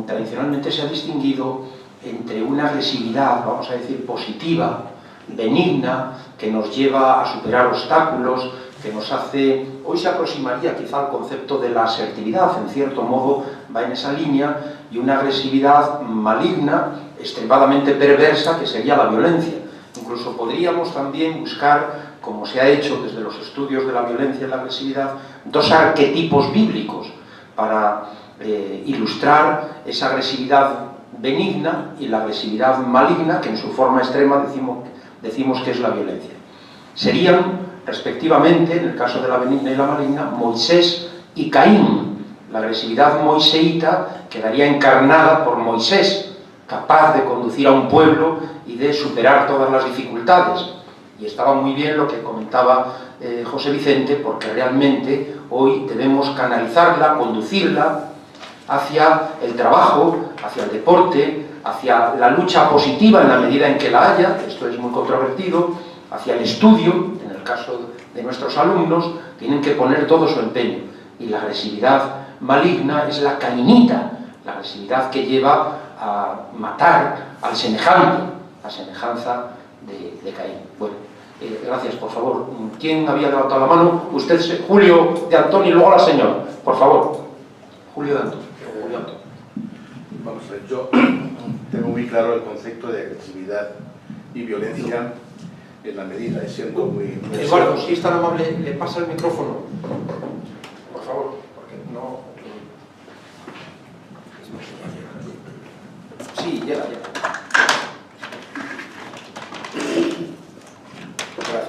tradicionalmente se ha distinguido entre una agresividad, vamos a decir, positiva, benigna, que nos lleva a superar obstáculos, que nos hace... Hoy se aproximaría quizá al concepto de la asertividad, en cierto modo va en esa línea, y una agresividad maligna, extremadamente perversa, que sería la violencia. Incluso podríamos también buscar, como se ha hecho desde los estudios de la violencia y la agresividad, dos arquetipos bíblicos para ilustrar esa agresividad benigna y la agresividad maligna, que en su forma extrema decimos que es la violencia. Serían, respectivamente, en el caso de la benigna y la maligna, Moisés y Caín. La agresividad moiseíta quedaría encarnada por Moisés, capaz de conducir a un pueblo y de superar todas las dificultades. Y estaba muy bien lo que comentaba José Vicente, porque realmente hoy debemos canalizarla, conducirla hacia el trabajo, hacia el deporte, hacia la lucha positiva en la medida en que la haya, esto es muy controvertido, hacia el estudio, en el caso de nuestros alumnos, tienen que poner todo su empeño. Y la agresividad maligna es la cainita, la agresividad que lleva a matar al semejante, a semejanza de Caín. Bueno, gracias, por favor. ¿Quién había levantado la mano? Usted, Julio de Antón, y luego la señora, por favor. Julio de Antón. Vamos a ver, yo tengo muy claro el concepto de agresividad y violencia en la medida, y siendo muy... Eduardo, si es tan amable, le pasa el micrófono. Por favor, porque no... Sí, llega. Gracias.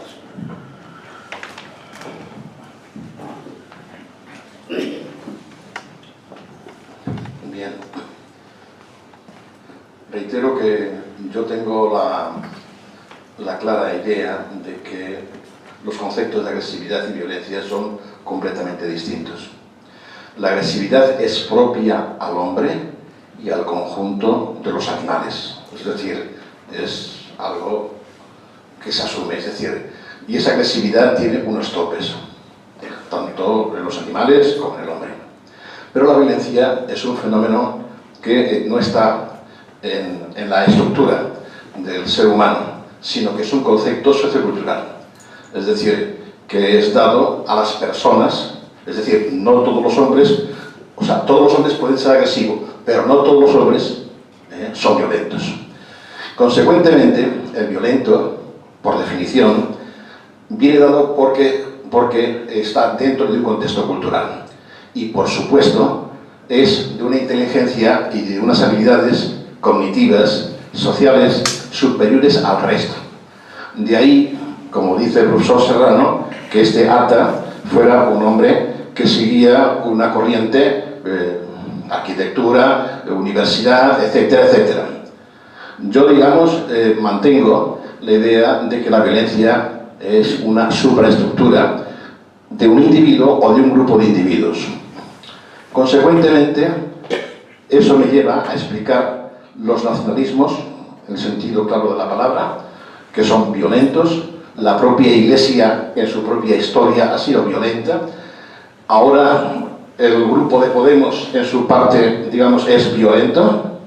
Bien. Reitero que yo tengo la clara idea de que los conceptos de agresividad y violencia son completamente distintos. La agresividad es propia al hombre y al conjunto de los animales, es decir, es algo que se asume, es decir, y esa agresividad tiene unos topes, tanto en los animales como en el hombre. Pero la violencia es un fenómeno que no está en la estructura del ser humano, sino que es un concepto sociocultural, es decir, que es dado a las personas, es decir, no todos los hombres, o sea, todos los hombres pueden ser agresivos, pero no todos los hombres son violentos. Consecuentemente, el violento, por definición, viene dado porque está dentro de un contexto cultural y, por supuesto, es de una inteligencia y de unas habilidades cognitivas, sociales, superiores al resto. De ahí, como dice el profesor Serrano, que este Ata fuera un hombre que seguía una corriente, arquitectura, universidad, etcétera, etcétera. Yo, digamos, mantengo la idea de que la violencia es una supraestructura de un individuo o de un grupo de individuos. Consecuentemente, eso me lleva a explicar los nacionalismos, en el sentido claro de la palabra, que son violentos. La propia Iglesia, en su propia historia, ha sido violenta. Ahora, el grupo de Podemos, en su parte, digamos, es violento.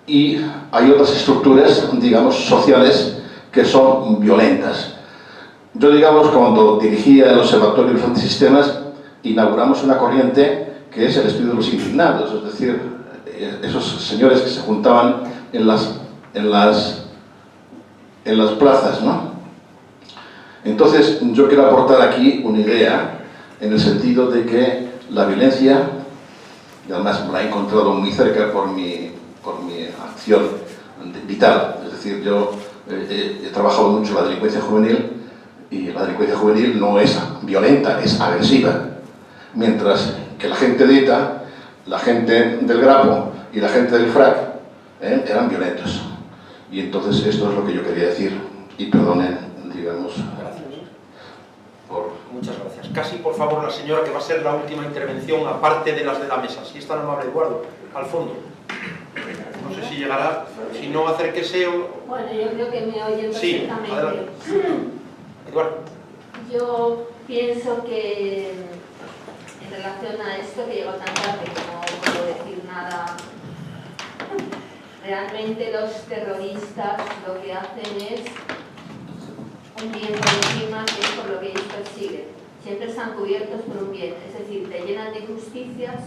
Y hay otras estructuras, digamos, sociales que son violentas. Yo, digamos, cuando dirigía el Observatorio de los Antisistemas, inauguramos una corriente que es el estudio de los indignados, es decir, esos señores que se juntaban en las plazas, ¿no? Entonces, yo quiero aportar aquí una idea en el sentido de que la violencia, y además me la he encontrado muy cerca por mi acción vital, es decir, yo he trabajado mucho en la delincuencia juvenil, y la delincuencia juvenil no es violenta, es agresiva, mientras que la gente de ETA, la gente del Grapo y la gente del FRAC eran violentos. Y entonces esto es lo que yo quería decir, y perdonen, digamos, digamos, por... Muchas gracias. Casi, por favor, la señora, que va a ser la última intervención, aparte de las de la mesa. Si es tan amable, Eduardo, al fondo. No sé si llegará, si no, acérquese o... Bueno, yo creo que me oyen Sí, perfectamente. adelante. Eduardo. Yo pienso que en relación a esto, que llego tan tarde que no puedo decir nada, realmente los terroristas lo que hacen es un bien por encima, que es por lo que ellos persiguen. Siempre están cubiertos por un bien, es decir, te llenan de injusticias,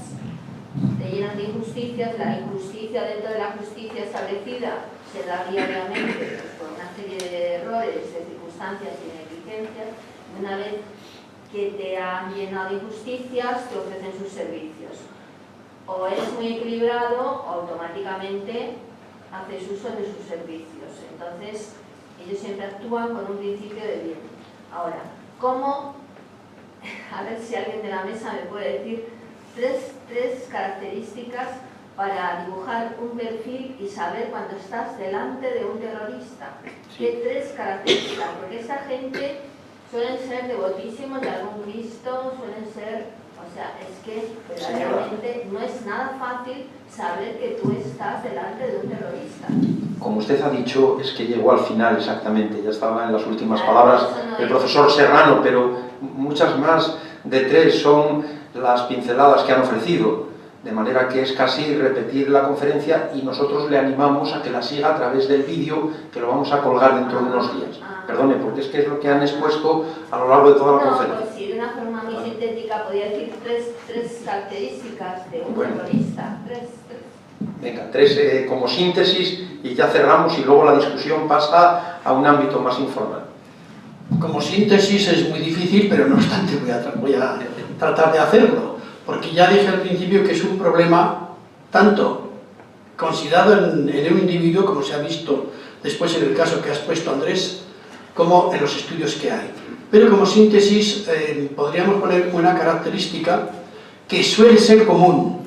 la injusticia dentro de la justicia establecida se da diariamente por una serie de errores, de circunstancias y negligencias. Una vez que te han llenado de injusticias, te ofrecen sus servicios. O eres muy equilibrado, o automáticamente haces uso de sus servicios. Entonces, ellos siempre actúan con un principio de bien. Ahora, ¿cómo? A ver si alguien de la mesa me puede decir tres características para dibujar un perfil y saber cuando estás delante de un terrorista. ¿Qué tres características? Porque esa gente suelen ser devotísimos de algún Cristo, suelen ser... O sea, es que verdaderamente no es nada fácil saber que tú estás delante de un terrorista. Como usted ha dicho, es que llegó al final exactamente, ya estaba en las últimas palabras el profesor Serrano, pero muchas más de tres son las pinceladas que han ofrecido, de manera que es casi repetir la conferencia y nosotros le animamos a que la siga a través del vídeo que lo vamos a colgar dentro de unos días. Perdone, porque es que es lo que han expuesto a lo largo de toda la conferencia. Pues si de una forma muy sintética podría decir tres características de un terrorista. Tres. Venga, tres como síntesis y ya cerramos y luego la discusión pasa a un ámbito más informal. Como síntesis es muy difícil, pero no obstante voy a tratar de hacerlo, porque ya dije al principio que es un problema tanto considerado en un individuo, como se ha visto después en el caso que has puesto, Andrés, como en los estudios que hay. Pero como síntesis podríamos poner una característica que suele ser común,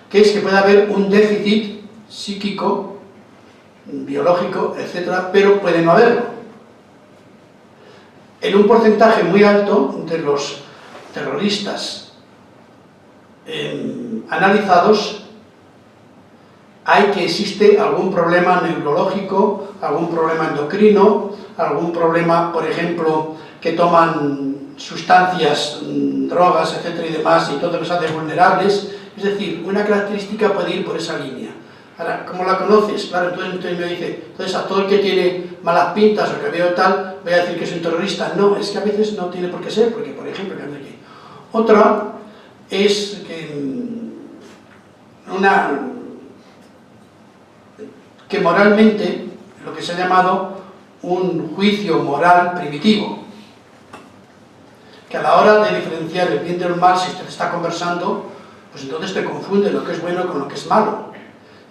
que es que puede haber un déficit psíquico, biológico, etcétera, pero puede no haberlo. En un porcentaje muy alto de los terroristas analizados hay que existe algún problema neurológico, algún problema endocrino, algún problema, por ejemplo, que toman sustancias, drogas, etcétera y demás, y todo los hace vulnerables. Es decir, una característica puede ir por esa línea. Ahora, ¿cómo la conoces? Claro, entonces me dice, entonces a todo el que tiene malas pintas o que veo tal, voy a decir que es un terrorista. No, es que a veces no tiene por qué ser, porque, por ejemplo, otra es que moralmente, lo que se ha llamado un juicio moral primitivo, que a la hora de diferenciar el bien del mal, si usted está conversando, pues entonces te confunde lo que es bueno con lo que es malo.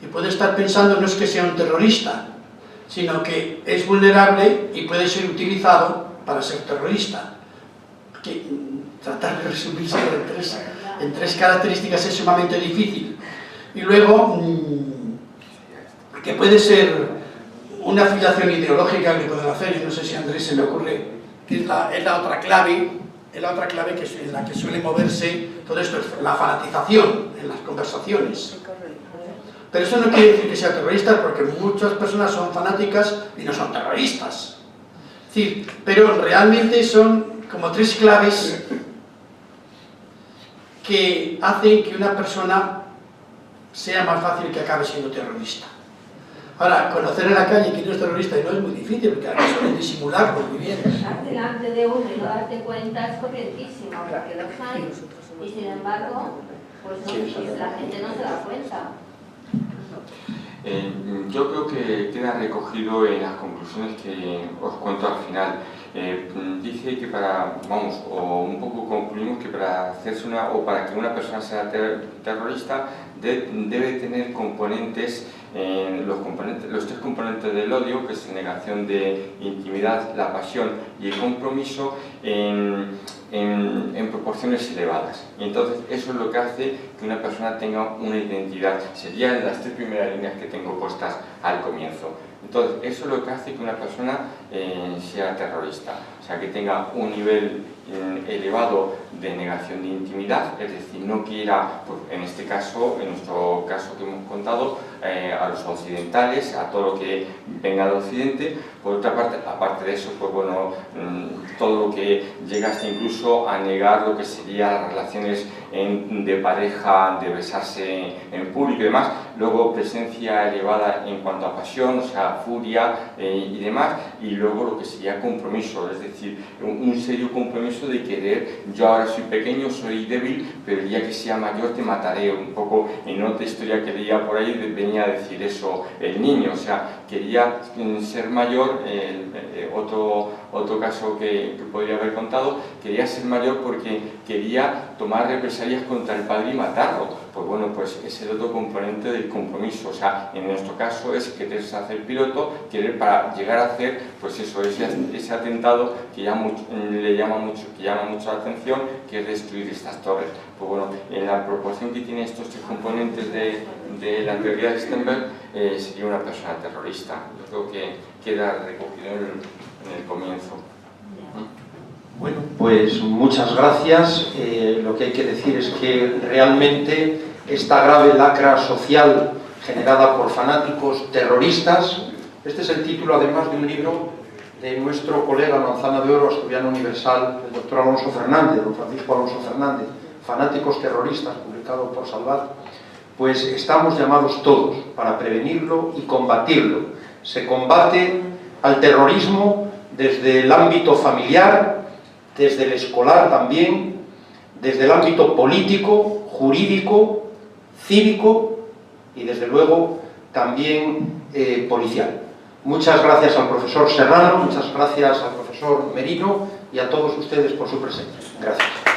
Y puede estar pensando no es que sea un terrorista, sino que es vulnerable y puede ser utilizado para ser terrorista. Que tratar de resumirse en tres características es sumamente difícil. Y luego, que puede ser una afiliación ideológica que pueden hacer, y no sé si a Andrés se le ocurre, que es la otra clave, en la que suele moverse todo esto, es la fanatización en las conversaciones. Pero eso no quiere decir que sea terrorista, porque muchas personas son fanáticas y no son terroristas. Es decir, pero realmente son como tres claves que hacen que una persona sea más fácil que acabe siendo terrorista. Ahora, conocer en la calle quién es terrorista y no es muy difícil, porque ahora suelen disimularlo muy bien. Estar delante de uno y no darte cuenta es corrientísimo, porque los hay, y sin embargo, pues no, la gente no se da cuenta. Yo creo que queda recogido en las conclusiones que os cuento al final. Dice que o un poco concluimos que para que una persona sea terrorista debe tener componentes los tres componentes del odio, que es la negación de intimidad, la pasión y el compromiso, en proporciones elevadas. Y entonces eso es lo que hace que una persona tenga una identidad. Serían las tres primeras líneas que tengo puestas al comienzo. Entonces eso es lo que hace que una persona sea terrorista, o sea, que tenga un nivel elevado de negación de intimidad, es decir, no quiera, pues, en este caso, en nuestro caso que hemos contado, a los occidentales, a todo lo que venga de Occidente. Por otra parte, aparte de eso, pues bueno, todo lo que llegase incluso a negar lo que serían las relaciones de pareja, de besarse en público y demás. Luego presencia elevada en cuanto a pasión, o sea, furia y demás. Y luego lo que sería compromiso, es decir, un serio compromiso de querer, yo ahora soy pequeño, soy débil, pero el día que sea mayor te mataré. Un poco en otra historia que leía por ahí venía a decir eso el niño, o sea, quería ser mayor. Otro caso que podría haber contado, quería ser mayor porque quería tomar represalias contra el padre y matarlo. Pues bueno, pues es el otro componente del compromiso, o sea, en nuestro caso es querer hacer piloto, querer para llegar a hacer, pues eso, ese atentado que llama mucho la atención, que es destruir estas torres. Pues bueno, en la proporción que tiene estos tres componentes de la teoría de Stenberg, sería una persona terrorista. Yo creo que queda recogido en el comienzo. Bueno, pues muchas gracias. Lo que hay que decir es que realmente esta grave lacra social generada por fanáticos terroristas, este es el título además de un libro de nuestro colega Manzana de Oro, asturiano universal, el doctor Alonso Fernández, don Francisco Alonso Fernández, Fanáticos terroristas, publicado por Salvat. Pues estamos llamados todos para prevenirlo y combatirlo. Se combate al terrorismo desde el ámbito familiar, desde el escolar también, desde el ámbito político, jurídico, cívico y desde luego también policial. Muchas gracias al profesor Serrano, muchas gracias al profesor Merino y a todos ustedes por su presencia. Gracias.